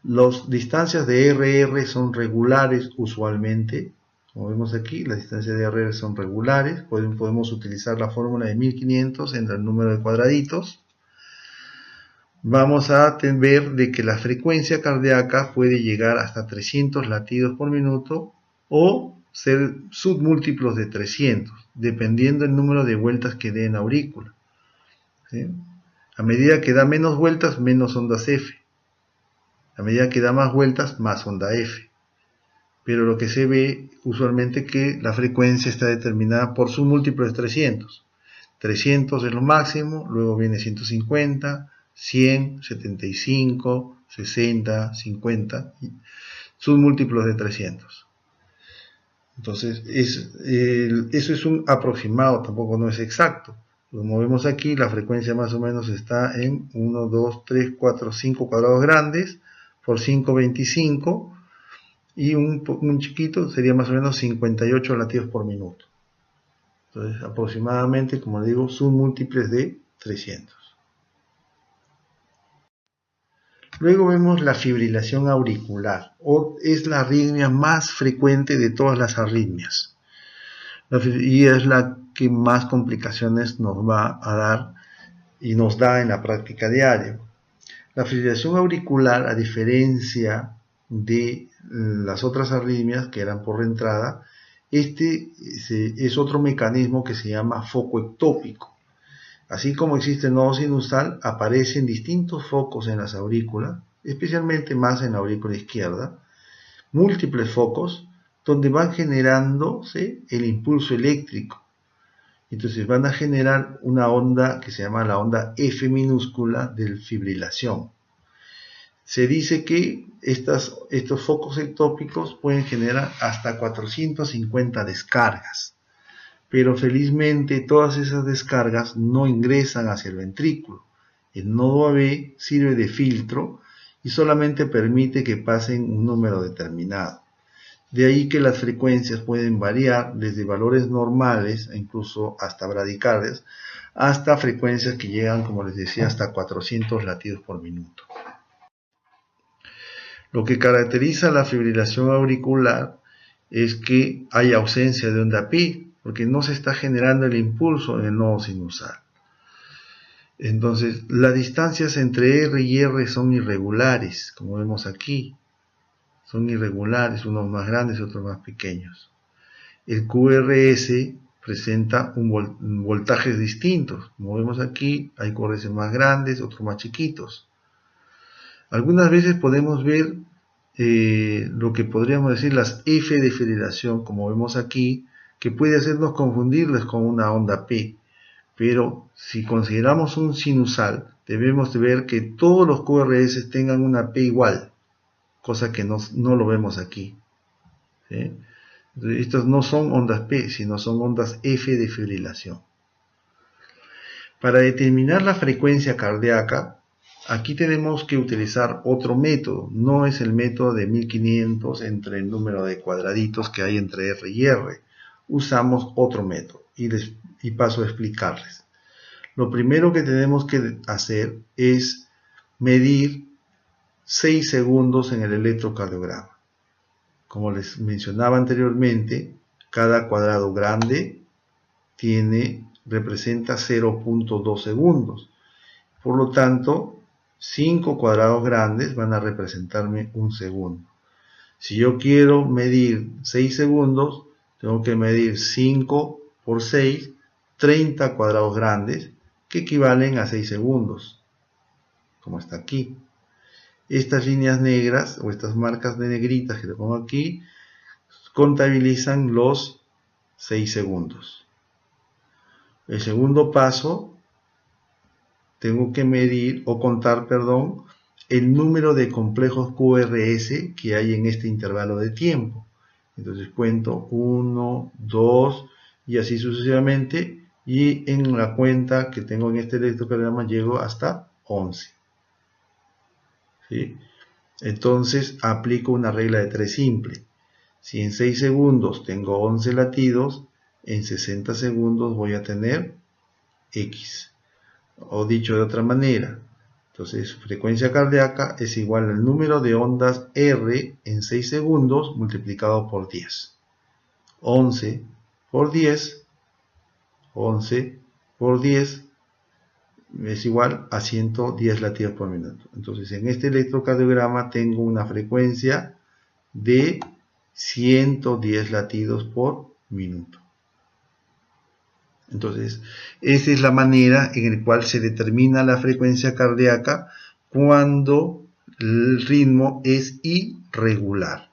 Las distancias de RR son regulares usualmente, como vemos aquí, las distancias de RR son regulares, podemos utilizar la fórmula de 1500 entre el número de cuadraditos. Vamos a ver de que la frecuencia cardíaca puede llegar hasta 300 latidos por minuto o ser submúltiplos de 300, dependiendo del número de vueltas que dé en aurícula. ¿Sí? A medida que da menos vueltas, menos ondas F. A medida que da más vueltas, más onda F. Pero lo que se ve usualmente que la frecuencia está determinada por submúltiplo de 300. 300 es lo máximo, luego viene 150, 100, 75, 60, 50, submúltiplos de 300. Entonces, eso es un aproximado, tampoco no es exacto. Como vemos aquí, la frecuencia más o menos está en 1, 2, 3, 4, 5 cuadrados grandes por 5,25 y un chiquito sería más o menos 58 latidos por minuto. Entonces, aproximadamente, como digo, submúltiples de 300. Luego vemos la fibrilación auricular, o es la arritmia más frecuente de todas las arritmias. Y es la que más complicaciones nos va a dar y nos da en la práctica diaria. La fibrilación auricular, a diferencia de las otras arritmias que eran por entrada, es otro mecanismo que se llama foco ectópico. Así como existe el nodo sinusal, aparecen distintos focos en las aurículas, especialmente más en la aurícula izquierda, múltiples focos donde van generándose el impulso eléctrico. Entonces van a generar una onda que se llama la onda F minúscula de fibrilación. Se dice que estos focos ectópicos pueden generar hasta 450 descargas. Pero felizmente todas esas descargas no ingresan hacia el ventrículo. El nodo AB sirve de filtro y solamente permite que pasen un número determinado. De ahí que las frecuencias pueden variar desde valores normales, e incluso hasta bradicardias, hasta frecuencias que llegan, como les decía, hasta 400 latidos por minuto. Lo que caracteriza la fibrilación auricular es que hay ausencia de onda P, porque no se está generando el impulso en el nodo sinusal. Entonces, las distancias entre R y R son irregulares, como vemos aquí. Son irregulares, unos más grandes y otros más pequeños. El QRS presenta voltajes distintos. Como vemos aquí, hay QRS más grandes, otros más chiquitos. Algunas veces podemos ver lo que podríamos decir las F de fibrilación, como vemos aquí, que puede hacernos confundirles con una onda P, pero si consideramos un sinusal, debemos de ver que todos los QRS tengan una P igual, cosa que no lo vemos aquí. ¿Sí? Estas no son ondas P, sino son ondas F de fibrilación. Para determinar la frecuencia cardíaca, aquí tenemos que utilizar otro método, no es el método de 1500 entre el número de cuadraditos que hay entre R y R. Usamos otro método y paso a explicarles. Lo primero que tenemos que hacer es medir 6 segundos en el electrocardiograma. Como les mencionaba anteriormente, cada cuadrado grande representa 0.2 segundos. Por lo tanto, 5 cuadrados grandes van a representarme un segundo. Si yo quiero medir 6 segundos, tengo que medir 5 por 6, 30 cuadrados grandes, que equivalen a 6 segundos, como está aquí. Estas líneas negras, o estas marcas de negritas que le pongo aquí, contabilizan los 6 segundos. El segundo paso, tengo que medir, o contar, el número de complejos QRS que hay en este intervalo de tiempo. Entonces cuento 1, 2 y así sucesivamente, y en la cuenta que tengo en este electrocardiograma llego hasta 11. ¿Sí? Entonces aplico una regla de 3 simple. Si en 6 segundos tengo 11 latidos, en 60 segundos voy a tener X. O dicho de otra manera, entonces frecuencia cardíaca es igual al número de ondas R en 6 segundos multiplicado por 10. 11 por 10, 11 por 10 es igual a 110 latidos por minuto. Entonces en este electrocardiograma tengo una frecuencia de 110 latidos por minuto. Entonces, esa es la manera en la cual se determina la frecuencia cardíaca cuando el ritmo es irregular.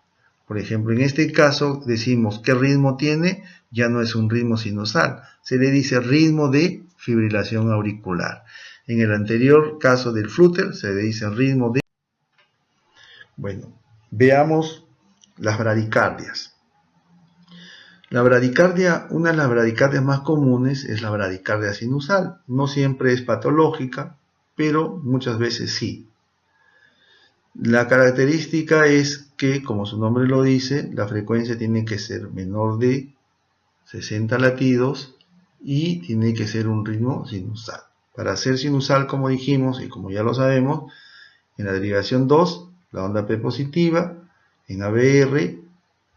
Por ejemplo, en este caso decimos qué ritmo tiene, ya no es un ritmo sinusal, se le dice ritmo de fibrilación auricular. En el anterior caso del Flutter se le dice ritmo de... Bueno, veamos las bradicardias. La bradicardia, una de las bradicardias más comunes es la bradicardia sinusal. No siempre es patológica, pero muchas veces sí. La característica es que, como su nombre lo dice, la frecuencia tiene que ser menor de 60 latidos y tiene que ser un ritmo sinusal. Para ser sinusal, como dijimos y como ya lo sabemos, en la derivación 2, la onda P positiva, en ABR,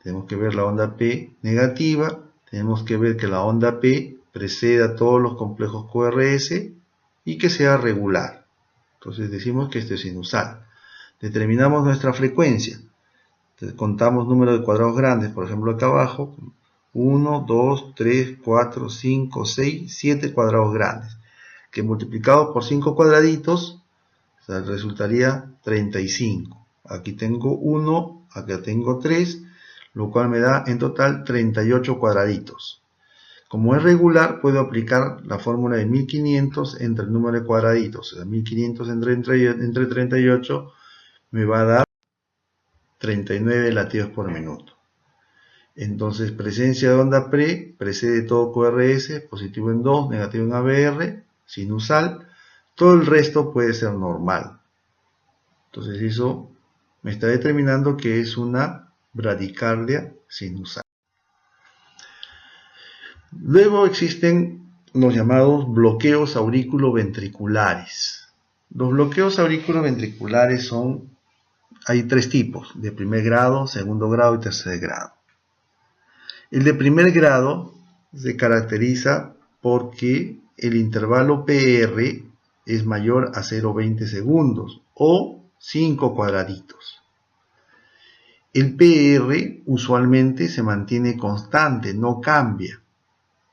tenemos que ver la onda P negativa, tenemos que ver que la onda P preceda a todos los complejos QRS y que sea regular. Entonces decimos que este es sinusal. Determinamos nuestra frecuencia. Entonces, contamos número de cuadrados grandes, por ejemplo acá abajo, 1, 2, 3, 4, 5, 6, 7 cuadrados grandes, que multiplicados por 5 cuadraditos, o sea, resultaría 35. Aquí tengo 1, acá tengo 3, lo cual me da en total 38 cuadraditos. Como es regular, puedo aplicar la fórmula de 1500 entre el número de cuadraditos. O sea, 1500 entre 38 me va a dar 39 latidos por minuto. Entonces, presencia de onda precede todo QRS, positivo en 2, negativo en ABR, sinusal. Todo el resto puede ser normal. Entonces, eso me está determinando que es una bradicardia sinusal. Luego existen los llamados bloqueos aurículo-ventriculares. Los bloqueos aurículo-ventriculares hay 3 tipos, de primer grado, segundo grado y tercer grado. El de primer grado se caracteriza porque el intervalo PR es mayor a 0,20 segundos o 5 cuadraditos. El PR usualmente se mantiene constante, no cambia,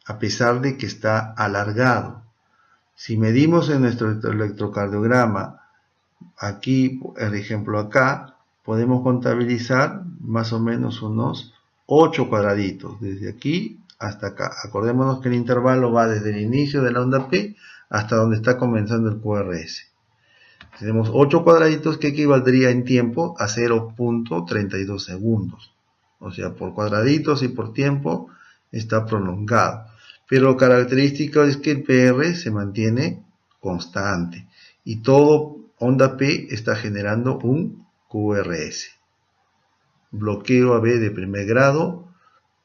a pesar de que está alargado. Si medimos en nuestro electrocardiograma, aquí, el ejemplo acá, podemos contabilizar más o menos unos 8 cuadraditos, desde aquí hasta acá. Acordémonos que el intervalo va desde el inicio de la onda P hasta donde está comenzando el QRS. Tenemos 8 cuadraditos que equivaldría en tiempo a 0.32 segundos. O sea, por cuadraditos y por tiempo está prolongado. Pero lo característico es que el PR se mantiene constante. Y todo onda P está generando un QRS. Bloqueo AB de primer grado,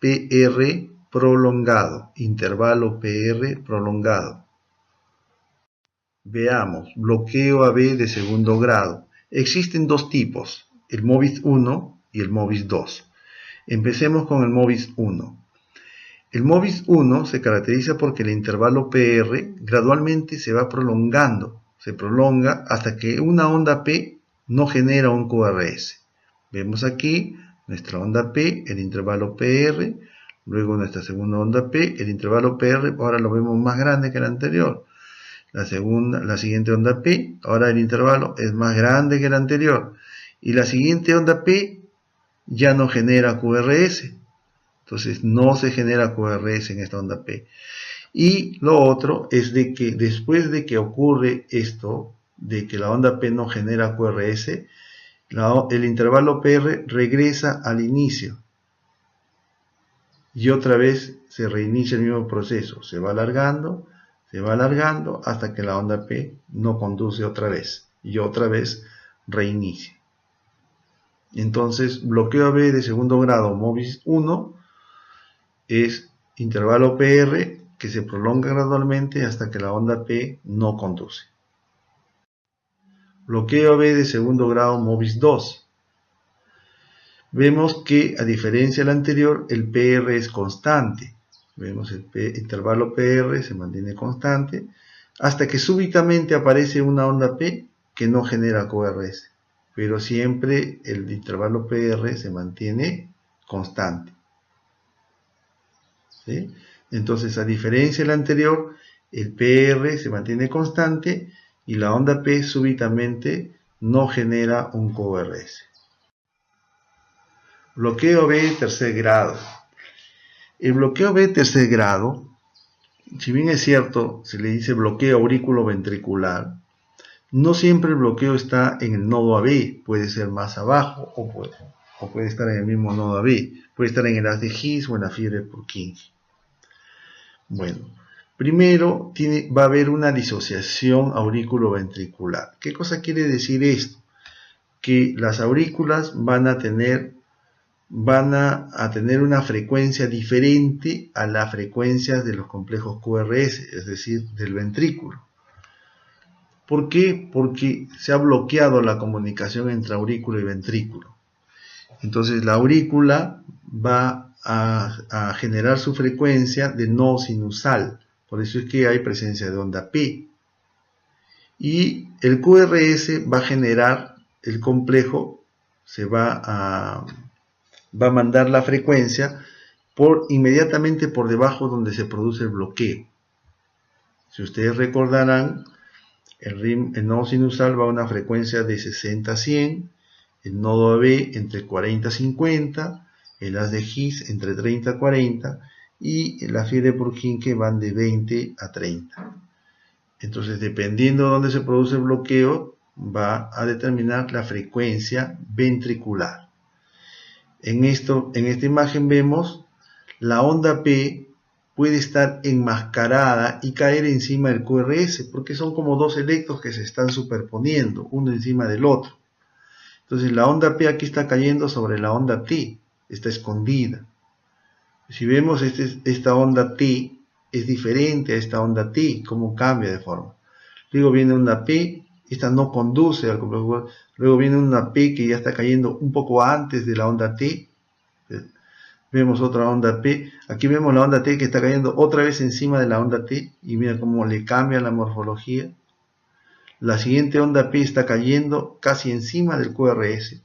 PR prolongado, intervalo PR prolongado. Veamos, bloqueo AB de segundo grado. Existen 2 tipos, el MOVIS 1 y el MOVIS 2. Empecemos con el MOVIS 1. El MOVIS 1 se caracteriza porque el intervalo PR gradualmente se va prolongando, se prolonga hasta que una onda P no genera un QRS. Vemos aquí nuestra onda P, el intervalo PR, luego nuestra segunda onda P, el intervalo PR, ahora lo vemos más grande que el anterior. La siguiente onda P, ahora el intervalo es más grande que el anterior. Y la siguiente onda P ya no genera QRS. Entonces no se genera QRS en esta onda P. Y lo otro es de que después de que ocurre esto, de que la onda P no genera QRS, el intervalo PR regresa al inicio y otra vez se reinicia el mismo proceso, se va alargando hasta que la onda P no conduce otra vez y otra vez reinicia. Entonces, bloqueo AB de segundo grado MOVIS 1 es intervalo PR que se prolonga gradualmente hasta que la onda P no conduce. Bloqueo AB de segundo grado MOVIS 2. Vemos que, a diferencia del anterior, el PR es constante. Vemos el intervalo PR se mantiene constante hasta que súbitamente aparece una onda P que no genera QRS. Pero siempre el intervalo PR se mantiene constante. ¿Sí? Entonces, a diferencia del anterior, el PR se mantiene constante y la onda P súbitamente no genera un QRS. Bloqueo B tercer grado. El bloqueo B tercer grado, si bien es cierto, se le dice bloqueo aurículo-ventricular, no siempre el bloqueo está en el nodo AB, puede ser más abajo o puede estar en el mismo nodo AB, puede estar en el haz de His o en la fiebre de Purkinje. Bueno, primero va a haber una disociación aurículo-ventricular. ¿Qué cosa quiere decir esto? Que las aurículas van a tener una frecuencia diferente a las frecuencias de los complejos QRS, es decir, del ventrículo. ¿Por qué? Porque se ha bloqueado la comunicación entre aurículo y ventrículo. Entonces la aurícula va a generar su frecuencia de no sinusal, por eso es que hay presencia de onda P. Y el QRS va a generar el complejo, va a mandar la frecuencia inmediatamente por debajo donde se produce el bloqueo. Si ustedes recordarán, el nodo sinusal va a una frecuencia de 60 a 100, el nodo AB entre 40 a 50, el haz de His entre 30 a 40 y la fiebre de Purkinje van de 20 a 30. Entonces, dependiendo de dónde se produce el bloqueo, va a determinar la frecuencia ventricular. En esta imagen vemos la onda P puede estar enmascarada y caer encima del QRS, porque son como dos electros que se están superponiendo, uno encima del otro. Entonces la onda P aquí está cayendo sobre la onda T, está escondida. Si vemos esta onda T es diferente a esta onda T, cómo cambia de forma. Luego viene una P, esta no conduce al complejo. Luego viene una P que ya está cayendo un poco antes de la onda T. Vemos otra onda P. Aquí vemos la onda T que está cayendo otra vez encima de la onda T. Y mira cómo le cambia la morfología. La siguiente onda P está cayendo casi encima del QRS.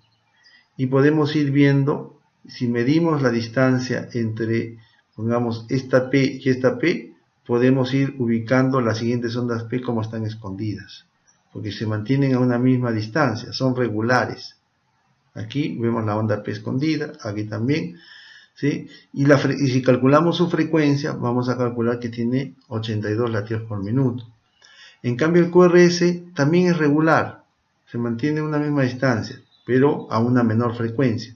Y podemos ir viendo, si medimos la distancia entre, pongamos, esta P y esta P, podemos ir ubicando las siguientes ondas P como están escondidas. Porque se mantienen a una misma distancia, son regulares. Aquí vemos la onda P escondida, aquí también. ¿Sí? Y si calculamos su frecuencia, vamos a calcular que tiene 82 latidos por minuto. En cambio el QRS también es regular, se mantiene a una misma distancia, pero a una menor frecuencia.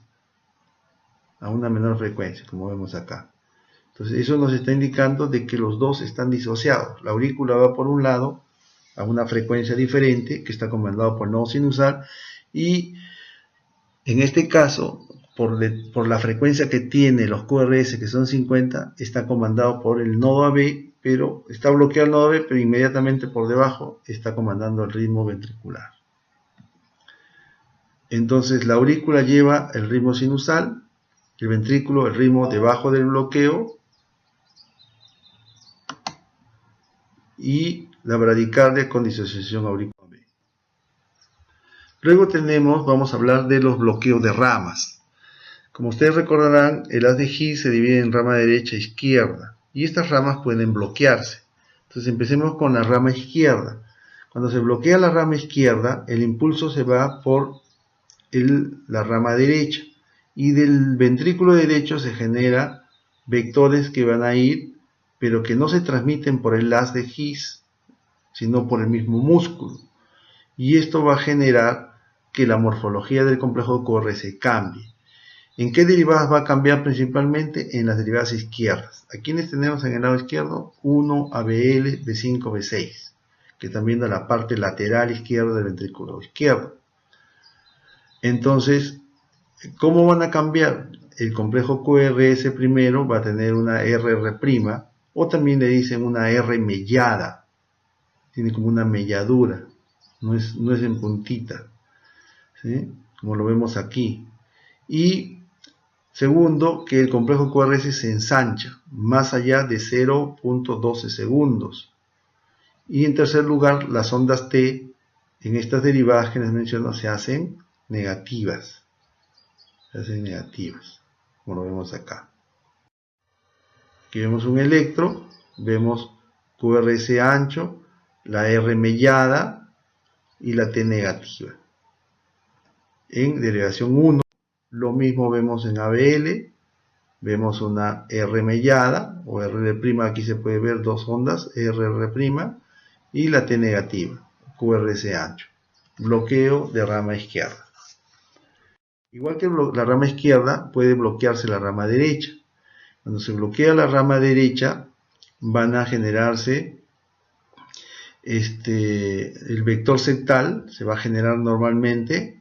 Como vemos acá. Entonces eso nos está indicando de que los dos están disociados. La aurícula va por un lado a una frecuencia diferente, que está comandado por el nodo sinusal, y en este caso, por la frecuencia que tiene los QRS, que son 50, está comandado por el nodo AB, pero está bloqueado el nodo AB, pero inmediatamente por debajo está comandando el ritmo ventricular. Entonces la aurícula lleva el ritmo sinusal, el ventrículo el ritmo debajo del bloqueo, y la bradicardia con disociación auricular. Luego vamos a hablar de los bloqueos de ramas. Como ustedes recordarán, el haz de His se divide en rama derecha e izquierda, y estas ramas pueden bloquearse. Entonces empecemos con la rama izquierda. Cuando se bloquea la rama izquierda, el impulso se va por la rama derecha, y del ventrículo derecho se generan vectores que van a ir, pero que no se transmiten por el haz de His, sino por el mismo músculo. y esto va a generar que la morfología del complejo QRS cambie. ¿En qué derivadas va a cambiar principalmente? En las derivadas izquierdas. Aquí tenemos en el lado izquierdo 1 ABL B5 B6, que están viendo la parte lateral izquierda del ventrículo izquierdo. Entonces, ¿cómo van a cambiar? El complejo QRS primero va a tener una RR', o también le dicen una R mellada. Tiene como una melladura, no es en puntita, ¿sí? Como lo vemos aquí. Y segundo, que el complejo QRS se ensancha más allá de 0.12 segundos. Y en tercer lugar, las ondas T en estas derivadas que les menciono se hacen negativas. Como lo vemos acá. Aquí vemos un electro, vemos QRS ancho, la R mellada y la T negativa. En derivación 1, lo mismo vemos en ABL, vemos una R mellada o RR', aquí se puede ver dos ondas, RR', y la T negativa, QRS ancho. Bloqueo de rama izquierda. Igual que la rama izquierda, puede bloquearse la rama derecha. Cuando se bloquea la rama derecha, van a generarse el vector septal, se va a generar normalmente.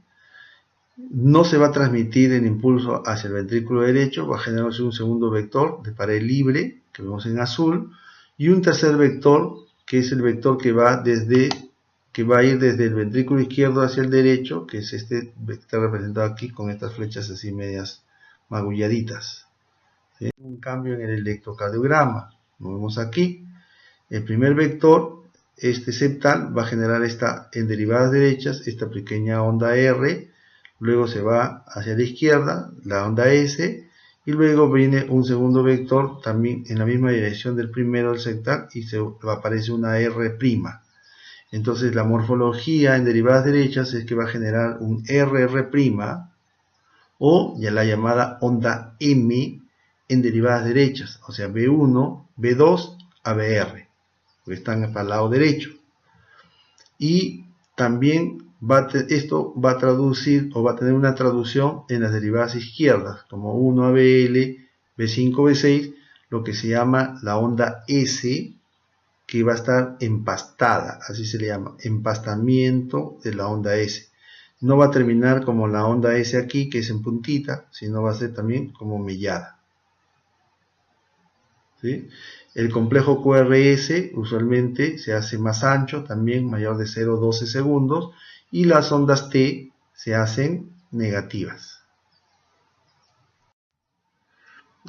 No se va a transmitir el impulso hacia el ventrículo derecho, va a generarse un segundo vector de pared libre, que vemos en azul, y un tercer vector, que es el vector que va a ir desde el ventrículo izquierdo hacia el derecho, que es este vector representado aquí con estas flechas así medias magulladitas. ¿Sí? Un cambio en el electrocardiograma, lo vemos aquí. El primer vector, septal, va a generar en derivadas derechas esta pequeña onda R. Luego se va hacia la izquierda, la onda S, y luego viene un segundo vector también en la misma dirección del primero del septal y aparece una R'. Entonces la morfología en derivadas derechas es que va a generar un RR' o ya la llamada onda M en derivadas derechas, o sea B1, B2, ABR, porque están para el lado derecho. Y también esto va a traducir o va a tener una traducción en las derivadas izquierdas, como 1 ABL, B5, B6, lo que se llama la onda S, que va a estar empastada, así se le llama, empastamiento de la onda S. No va a terminar como la onda S aquí, que es en puntita, sino va a ser también como mellada. ¿Sí? El complejo QRS usualmente se hace más ancho, también mayor de 0.12 segundos, y las ondas T se hacen negativas.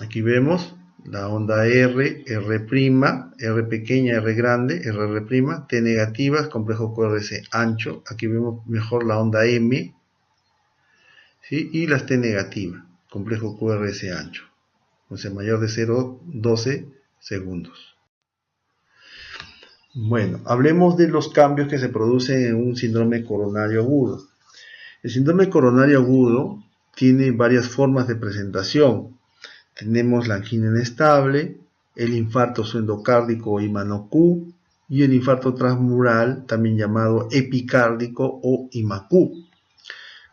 Aquí vemos la onda R, R pequeña, R grande, RR', T negativas, complejo QRS ancho. Aquí vemos mejor la onda M, ¿sí? Y las T negativas, complejo QRS ancho, o sea, mayor de 0.12 segundos. Bueno, hablemos de los cambios que se producen en un síndrome coronario agudo. El síndrome coronario agudo tiene varias formas de presentación. Tenemos la angina inestable, el infarto suendocárdico o IMANO-Q y el infarto transmural, también llamado epicárdico o IMA-Q.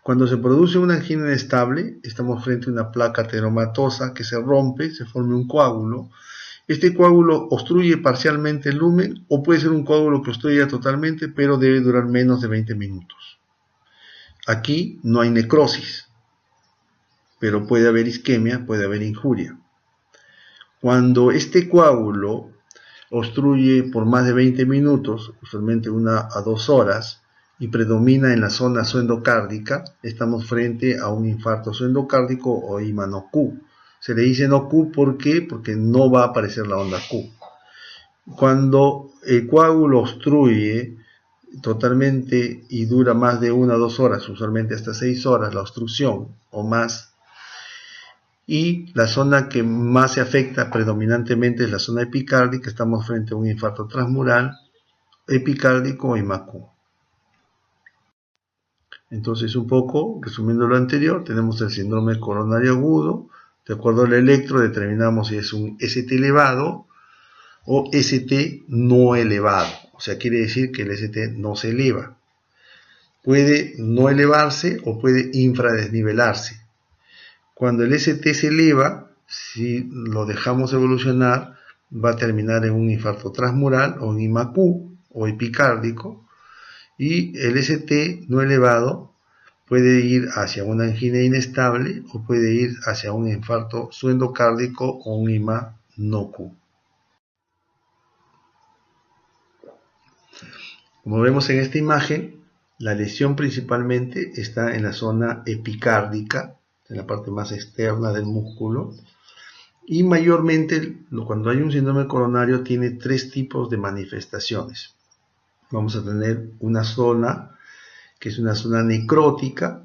Cuando se produce una angina inestable, estamos frente a una placa ateromatosa que se rompe, se forma un coágulo. Este coágulo obstruye parcialmente el lumen o puede ser un coágulo que obstruya totalmente, pero debe durar menos de 20 minutos. Aquí no hay necrosis, pero puede haber isquemia, puede haber injuria. Cuando este coágulo obstruye por más de 20 minutos, usualmente 1 a 2 horas, y predomina en la zona suendocárdica, estamos frente a un infarto suendocárdico o IMA-No-Q. Se le dice no-Q, ¿por qué? Porque no va a aparecer la onda Q. Cuando el coágulo obstruye totalmente y dura más de 1 a 2 horas, usualmente hasta 6 horas la obstrucción o más, y la zona que más se afecta predominantemente es la zona epicárdica, estamos frente a un infarto transmural, epicárdico o IMA-Q. Entonces, un poco, resumiendo lo anterior, tenemos el síndrome coronario agudo. De acuerdo al electro, determinamos si es un ST elevado o ST no elevado. O sea, quiere decir que el ST no se eleva. puede no elevarse o puede infradesnivelarse. Cuando el ST se eleva, si lo dejamos evolucionar, va a terminar en un infarto transmural o un IMAQ o epicárdico, y el ST no elevado puede ir hacia una angina inestable o puede ir hacia un infarto subendocárdico o un IMA no Q. Como vemos en esta imagen, la lesión principalmente está en la zona epicárdica, en la parte más externa del músculo, y mayormente cuando hay un síndrome coronario tiene tres tipos de manifestaciones. Vamos a tener una zona que es una zona necrótica,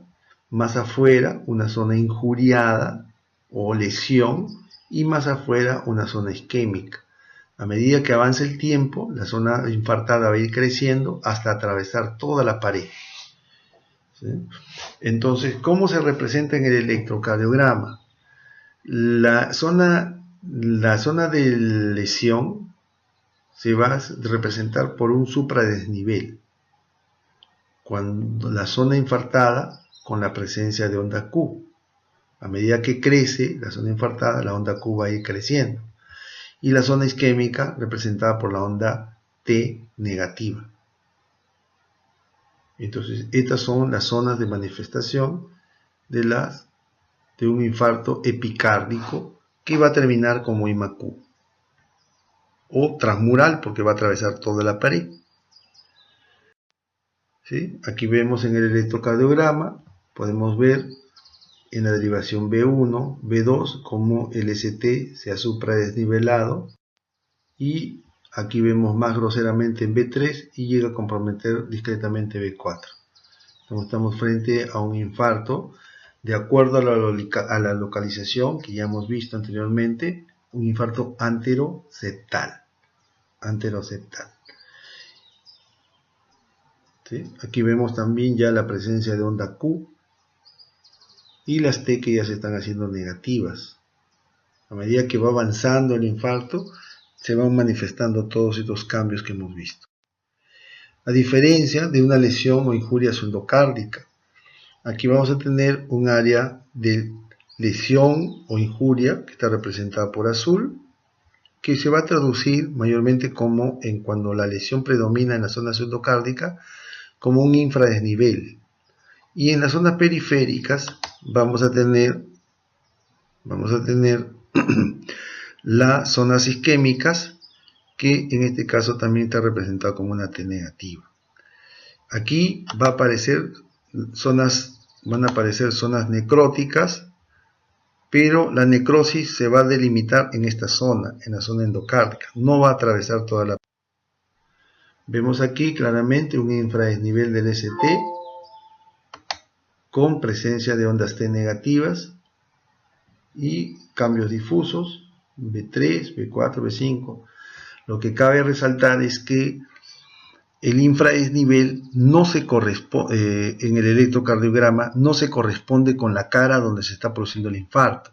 más afuera una zona injuriada o lesión, y más afuera una zona isquémica. A medida que avance el tiempo, la zona infartada va a ir creciendo hasta atravesar toda la pared. ¿Sí? Entonces, ¿cómo se representa en el electrocardiograma? La zona de lesión se va a representar por un supradesnivel, cuando la zona infartada con la presencia de onda Q. A medida que crece la zona infartada, la onda Q va a ir creciendo. Y la zona isquémica representada por la onda T negativa. Entonces, estas son las zonas de manifestación de un infarto epicárdico que va a terminar como IMAQ o transmural porque va a atravesar toda la pared. ¿Sí? Aquí vemos en el electrocardiograma, podemos ver en la derivación B1, B2, como el ST se ha supradesnivelado, y aquí vemos más groseramente en B3 y llega a comprometer discretamente B4. Estamos frente a un infarto de acuerdo a la localización que ya hemos visto anteriormente, un infarto anteroseptal. ¿Sí? Aquí vemos también ya la presencia de onda Q y las T que ya se están haciendo negativas. A medida que va avanzando el infarto, se van manifestando todos estos cambios que hemos visto. A diferencia de una lesión o injuria endocárdica, aquí vamos a tener un área de lesión o injuria que está representada por azul, que se va a traducir mayormente como en cuando la lesión predomina en la zona endocárdica como un infradesnivel. Y en las zonas periféricas vamos a tener las zonas isquémicas, que en este caso también está representado como una T negativa. Aquí van a aparecer zonas necróticas, pero la necrosis se va a delimitar en esta zona, en la zona endocárdica, no va a atravesar toda la. Vemos aquí claramente un infradesnivel del ST con presencia de ondas T negativas y cambios difusos, B3, B4, B5. Lo que cabe resaltar es que el infradesnivel no se corresponde, en el electrocardiograma, no se corresponde con la cara donde se está produciendo el infarto.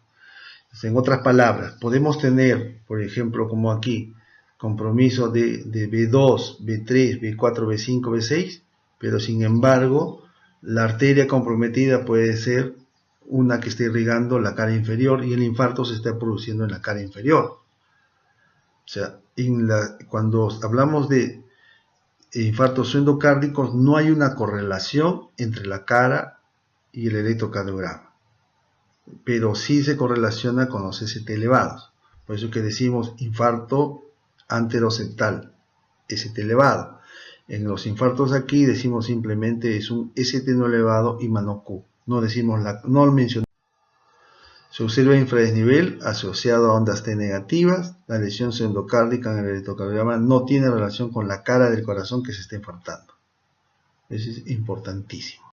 Entonces, en otras palabras, podemos tener, por ejemplo, como aquí, compromiso de B2, B3, B4, B5, B6, pero sin embargo, la arteria comprometida puede ser una que esté irrigando la cara inferior y el infarto se está produciendo en la cara inferior. O sea, cuando hablamos de infartos endocárdicos, no hay una correlación entre la cara y el electrocardiograma, pero sí se correlaciona con los ST elevados. Por eso que decimos infarto anteroseptal, ST elevado. En los infartos aquí decimos simplemente es un ST no elevado y IMA Q. No mencionamos. Se observa infradesnivel asociado a ondas T negativas. La lesión endocárdica en el electrocardiograma no tiene relación con la cara del corazón que se está infartando. Eso es importantísimo.